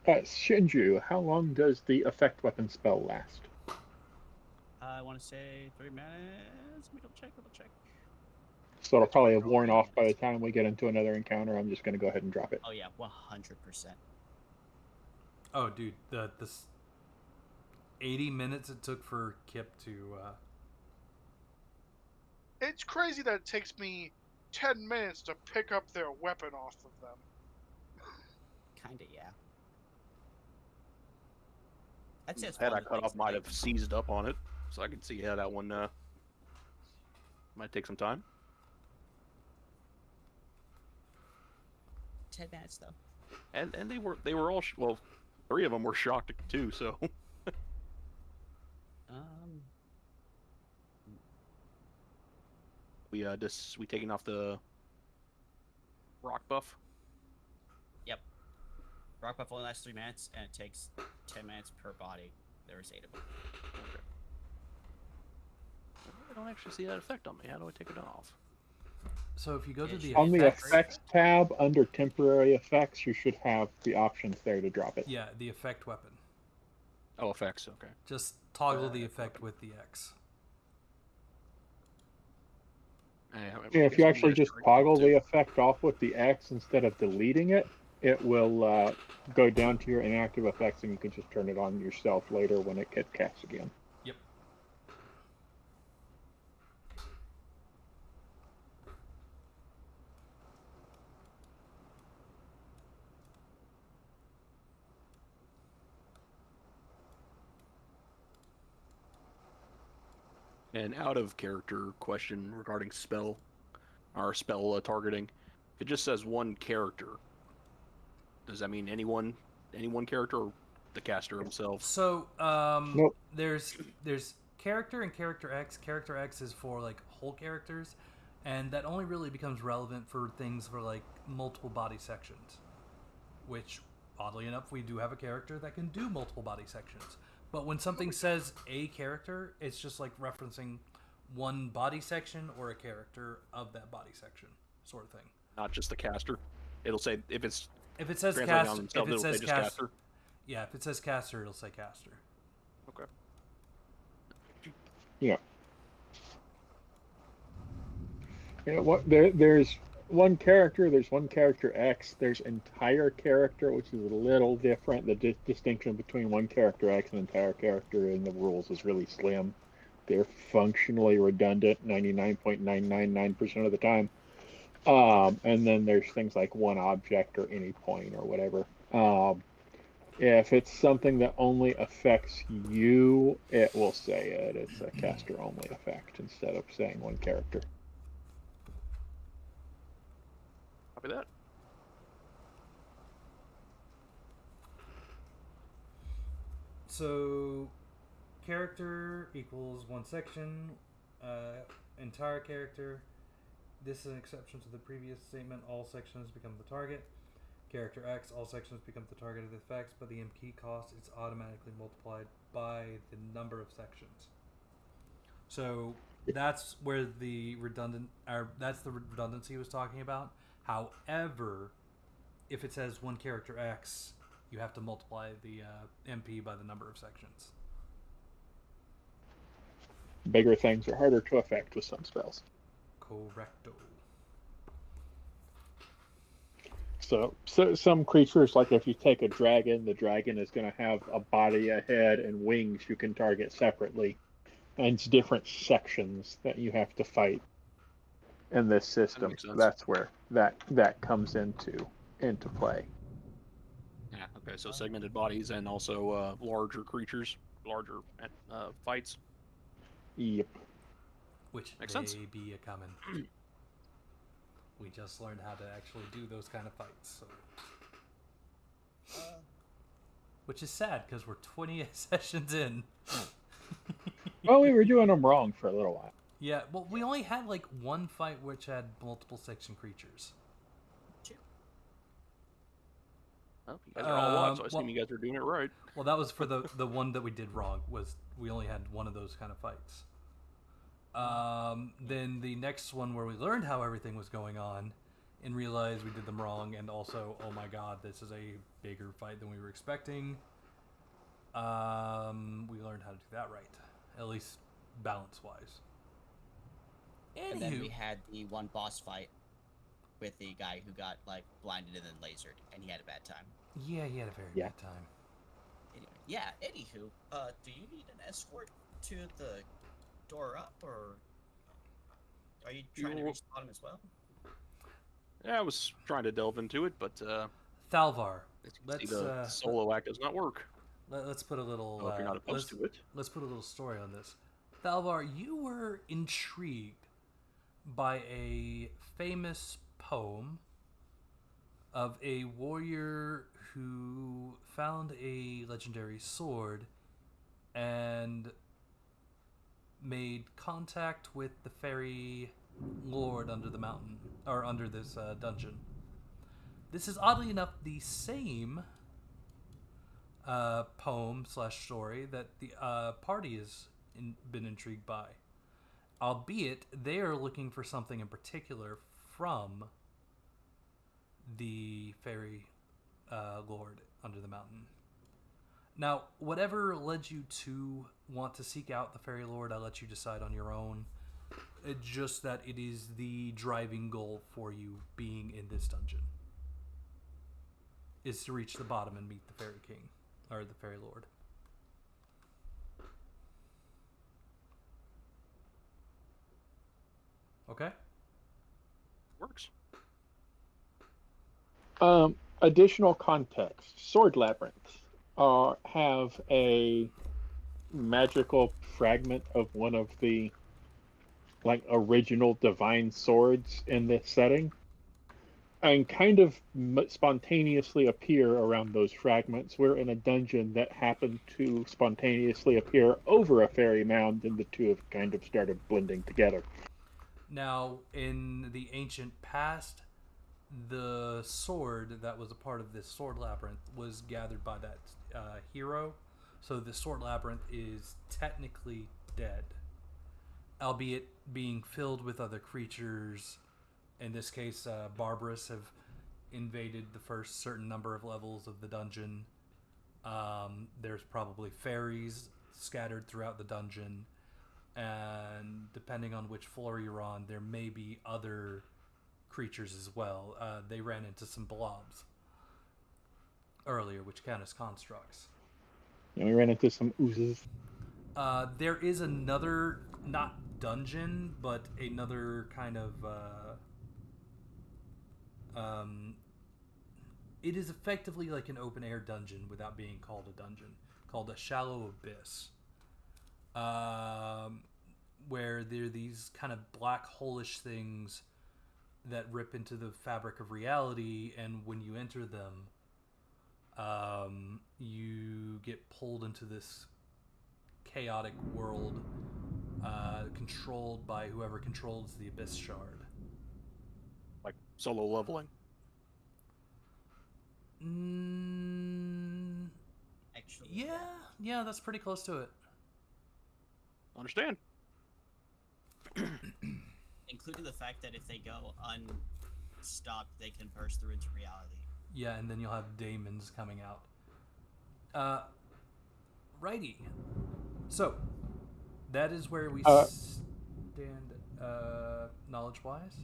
Shinju, how long does the effect weapon spell last? I want to say 3 minutes. Let me double check. So it'll probably have That's worn three off by the minutes. time we get into another encounter. I'm just going to go ahead and drop it. Oh yeah, 100%. Oh, dude, this 80 minutes it took for Kip to. It's crazy that it takes me 10 minutes to pick up their weapon off of them. Kinda, yeah. I'd say it's Had one I of the cut things off, might that have seized up on it, so I can see how that one might take some time. 10 minutes though. And they were all well, 3 of them were shocked too. So we taking off the rock buff. Yep. Rock buff only lasts 3 minutes, and it takes 10 minutes per body. There is 8 of them. Okay. I don't actually see that effect on me. How do I take it off? So if you go to the On the effects, effects tab under temporary effects, you should have the options there to drop it. yeah, the effect weapon. Oh, effects. Okay. Just toggle the effect with the X. Yeah, if you actually just toggle the effect off with the X instead of deleting it, it will go down to your inactive effects, and you can just turn it on yourself later when it gets cast again. Yep. An out of character question regarding spell targeting. It just says one character. Does that mean any one character, or the caster himself? So Nope. there's character and character X. Character X is for like whole characters, and that only really becomes relevant for things for like multiple body sections. Which, oddly enough, we do have a character that can do multiple body sections. But when something says a character, it's just like referencing one body section or a character of that body section, sort of thing. Not just the caster. It'll say if it says caster, caster. Yeah, if it says caster, it'll say caster. Okay. Yeah. Yeah. There's one character. There's one character X. There's entire character, which is a little different. The distinction between one character X and entire character in the rules is really slim. They're functionally redundant 99.999% of the time. And then there's things like one object or any point or whatever. If it's something that only affects you, it will say it. It's a caster only effect instead of saying one character. Copy that. So, character equals one section, entire character. This is an exception to the previous statement. All sections become the target. Character X, all sections become the target of the effects, but the MP cost is automatically multiplied by the number of sections. So that's where the redundancy was talking about. However, if it says one character X, you have to multiply the MP by the number of sections. Bigger things are harder to affect with some spells. Correcto. So some creatures, like if you take a dragon, the dragon is going to have a body, a head, and wings you can target separately. And it's different sections that you have to fight in this system. That's where that comes into play. Yeah. Okay. So segmented bodies and also larger creatures, larger fights. Yep. Which Makes may sense. be a common. We just learned how to actually do those kind of fights. So. Which is sad because we're 20 sessions in. Well, we were doing them wrong for a little while. Yeah, well, we only had like one fight which had multiple section creatures. Well, you guys are all alive, so I assume you guys are doing it right. Well, that was for the one that we did wrong. Was we only had one of those kind of fights. Then the next one where we learned how everything was going on, and realize we did them wrong, and also, oh my god, this is a bigger fight than we were expecting. We learned how to do that right, at least balance-wise. And then we Anywho, had the one boss fight with the guy who got like blinded and then lasered, and he had a bad time. yeah, he had a very Yeah. bad time. Anyway, yeah. Anywho, do you need an escort to the door up, or are you trying to reach the bottom as well? Yeah, I was trying to delve into it, but Thalvar, as you can see, let's the solo act does not work. let's put a little. Well, if you're not opposed to it. Let's put a little story on this. Thalvar, you were intrigued by a famous poem of a warrior who found a legendary sword and made contact with the fairy lord under the mountain, or under this dungeon. This is oddly enough the same poem slash story that the party has been intrigued by, albeit they are looking for something in particular from the fairy lord under the mountain. Now, whatever led you to want to seek out the fairy lord, I'll let you decide on your own. It's just that it is the driving goal for you being in this dungeon, is to reach the bottom and meet the fairy king, or the fairy lord. Okay? Works. Additional context. Sword labyrinths have a magical fragment of one of the original divine swords in this setting, and kind of spontaneously appear around those fragments. We're in a dungeon that happened to spontaneously appear over a fairy mound, and the two have kind of started blending together. Now, in the ancient past, the sword that was a part of this sword labyrinth was gathered by that hero. So the sword labyrinth is technically dead, albeit being filled with other creatures. In this case, Barbarous have invaded the first certain number of levels of the dungeon. There's probably fairies scattered throughout the dungeon, and depending on which floor you're on, there may be other creatures as well. They ran into some blobs earlier, which count as constructs. And we ran into some oozes. There is another, not dungeon, but another kind of it is effectively like an open air dungeon without being called a dungeon, called a shallow abyss, where there are these kind of black hole-ish things that rip into the fabric of reality, and when you enter them, you get pulled into this chaotic world controlled by whoever controls the Abyss Shard. Like solo leveling. Actually, Yeah, that's pretty close to it. Understand? including the fact that if they go unstopped, they can burst through into reality. Yeah, and then you'll have daemons coming out. Righty. So, that is where we stand knowledge-wise.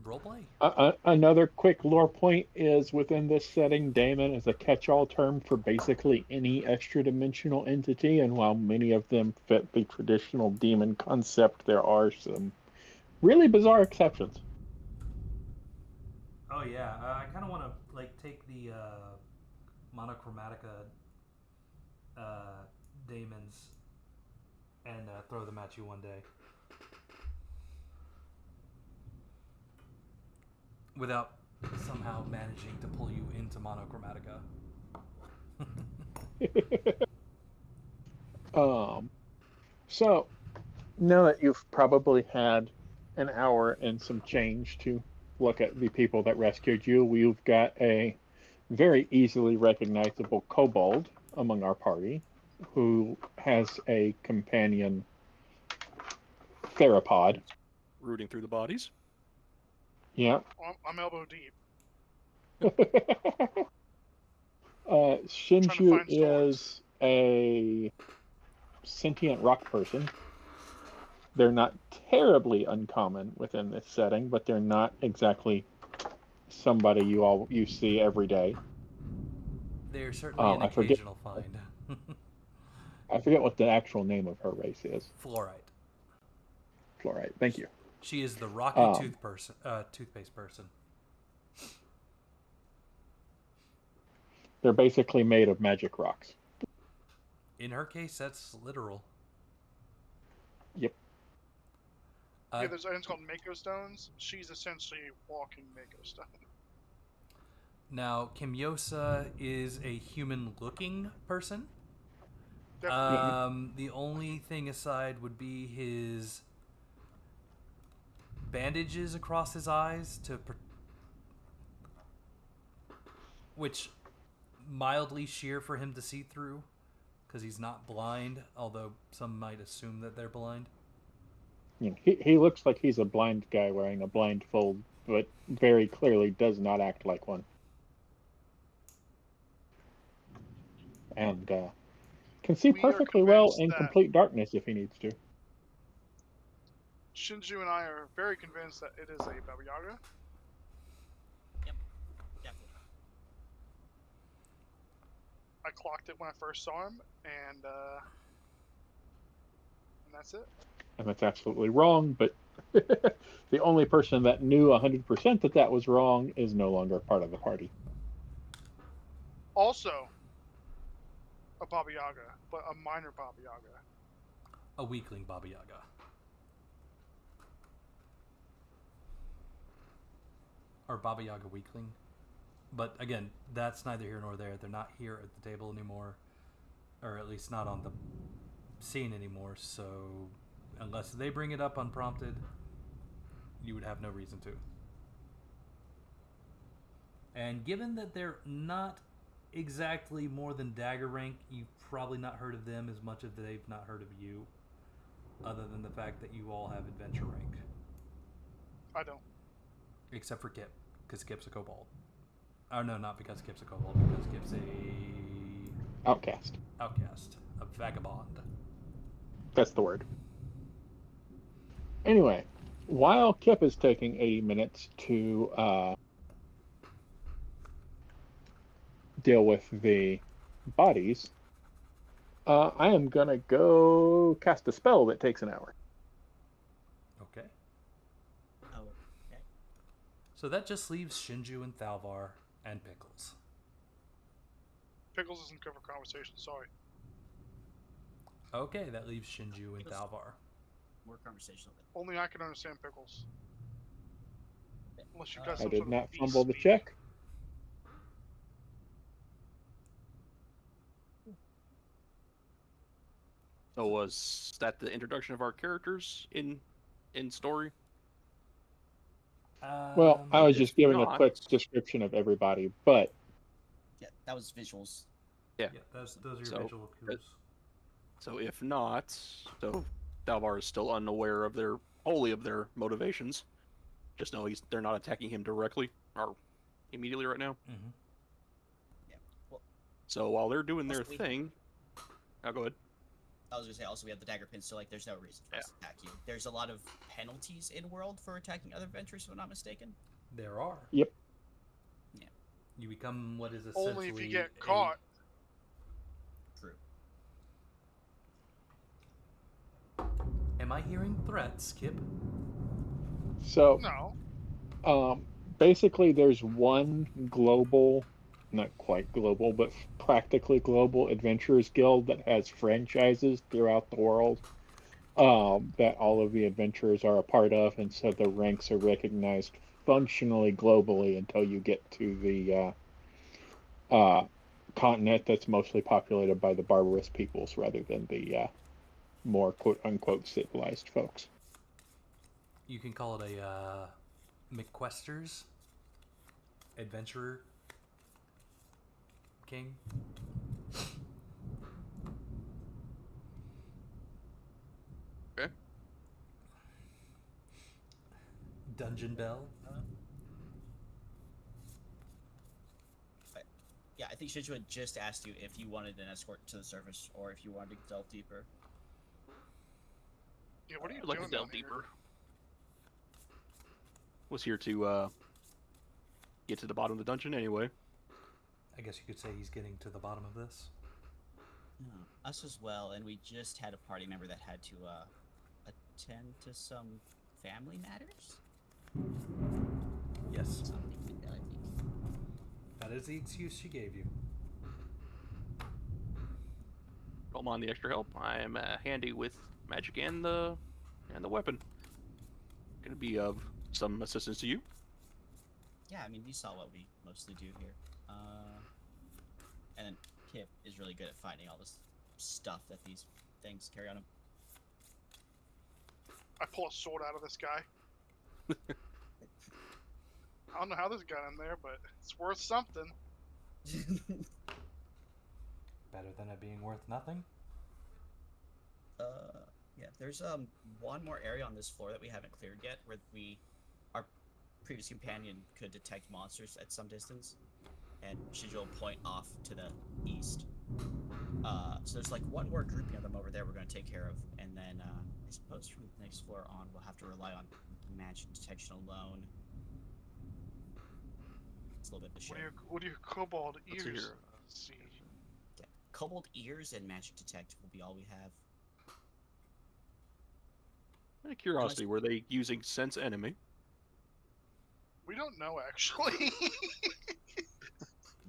Roleplay. Another quick lore point is, within this setting, daemon is a catch-all term for basically any extra-dimensional entity, and while many of them fit the traditional demon concept, there are some really bizarre exceptions. Oh yeah, I kind of want to take the monochromatica daemons and throw them at you one day. Without somehow managing to pull you into monochromatica. So, now that you've probably had an hour and some change to look at the people that rescued you, we've got a very easily recognizable kobold among our party who has a companion theropod. Rooting through the bodies. Yeah. I'm elbow deep. Trying to Shinju find swords. is a sentient rock person. They're not terribly uncommon within this setting, but they're not exactly somebody you see every day. They're certainly an I forget occasional find. I forget what the actual name of her race is. Fluorite. Fluorite. Thank you. She is the rocky Um, toothpaste person. They're basically made of magic rocks. In her case, that's literal. Yep. Yeah, there's items called Mako Stones. She's essentially walking Mako Stone. Now, Kimyosa is a human-looking person. Definitely. The only thing aside would be his bandages across his eyes which mildly sheer for him to see through because he's not blind, although some might assume that they're blind. He looks like he's a blind guy wearing a blindfold, but very clearly does not act like one. And can see We are perfectly well convinced in that- complete darkness if he needs to. Shinju and I are very convinced that it is a Baba Yaga. Yep, definitely. I clocked it when I first saw him, and that's it. And that's absolutely wrong, but the only person that knew 100% that that was wrong is no longer part of the party. Also, a Baba Yaga, but a minor Baba Yaga. A weakling Baba Yaga. Or Baba Yaga weakling. But again, that's neither here nor there. They're not here at the table anymore. Or at least not on the scene anymore, so unless they bring it up unprompted, you would have no reason to. And given that they're not exactly more than dagger rank, you've probably not heard of them as much as they've not heard of you, other than the fact that you all have adventure rank. I don't. Except for Kip, because Kip's a kobold. Oh no, not because Kip's a kobold, because Kip's a Outcast. a vagabond. That's the word. Anyway, while Kip is taking 80 minutes to deal with the bodies, I am going to go cast a spell that takes an hour. Okay. Oh, okay. So that just leaves Shinju and Thalvar and Pickles. Pickles doesn't cover conversation, sorry. Okay, that leaves Shinju and Pickles. Thalvar. More conversational. Only I can understand Pickles. Unless you got I some did sort not of beast fumble the speak. check. So was that the introduction of our characters in story? Well, I was if just giving a not- quick description of everybody, but Yeah, that was visuals. Yeah. Yeah, those are your So, visual cues. So if not, so Thalvar is still unaware of wholly of their motivations. Just know they're not attacking him directly or immediately right now. Mm-hmm. Yeah. Well, So while they're doing their Also, we- thing, oh, go ahead. I was gonna say also we have the dagger pins, so like there's no reason for us to attack you. There's a lot of penalties in world for attacking other adventurers, if I'm not mistaken. There are. Yep. Yeah. You become what is essentially Only if you get caught. True. Am I hearing threats, Kip? so No. basically there's one global, not quite global, but practically global adventurers guild that has franchises throughout the world that all of the adventurers are a part of, and so the ranks are recognized functionally globally until you get to the continent that's mostly populated by the barbarous peoples rather than the more quote-unquote civilized folks. You can call it a McQuesters Adventurer King. Okay. Dungeon Bell. think Shijo had just asked you if you wanted an escort to the surface or if you wanted to delve deeper. Yeah, what are you I'd like doing to delve down here? deeper. Was here to get to the bottom of the dungeon anyway. I guess you could say he's getting to the bottom of this. Yeah, us as well, and we just had a party member that had to attend to some family matters. Yes, Something like that, I think. that is the excuse she gave you. Don't mind the extra help. I am handy with magic and the weapon. Gonna be of some assistance to you. Yeah, I mean, you saw what we mostly do here. And then Kip is really good at finding all this stuff that these things carry on him. I pull a sword out of this guy. I don't know how this got in there, but it's worth something. Better than it being worth nothing. Yeah, there's one more area on this floor that we haven't cleared yet, where our previous companion could detect monsters at some distance, and Shijo will point off to the east. So there's like one more grouping of them over there we're going to take care of, and then I suppose from the next floor on we'll have to rely on magic detection alone. It's a little bit of a shame. What do your kobold Let's see ears here. see? Yeah. Kobold ears and magic detect will be all we have. Out of curiosity, were they using sense enemy? We don't know actually.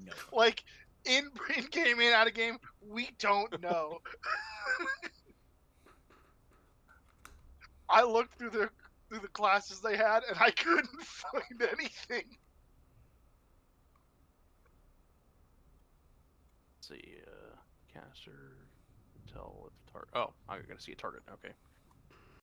No. Like in game, in out of game, we don't know. I looked through the classes they had, and I couldn't find anything. Let's see, caster, tell if target. Oh, I gotta see a target. Okay.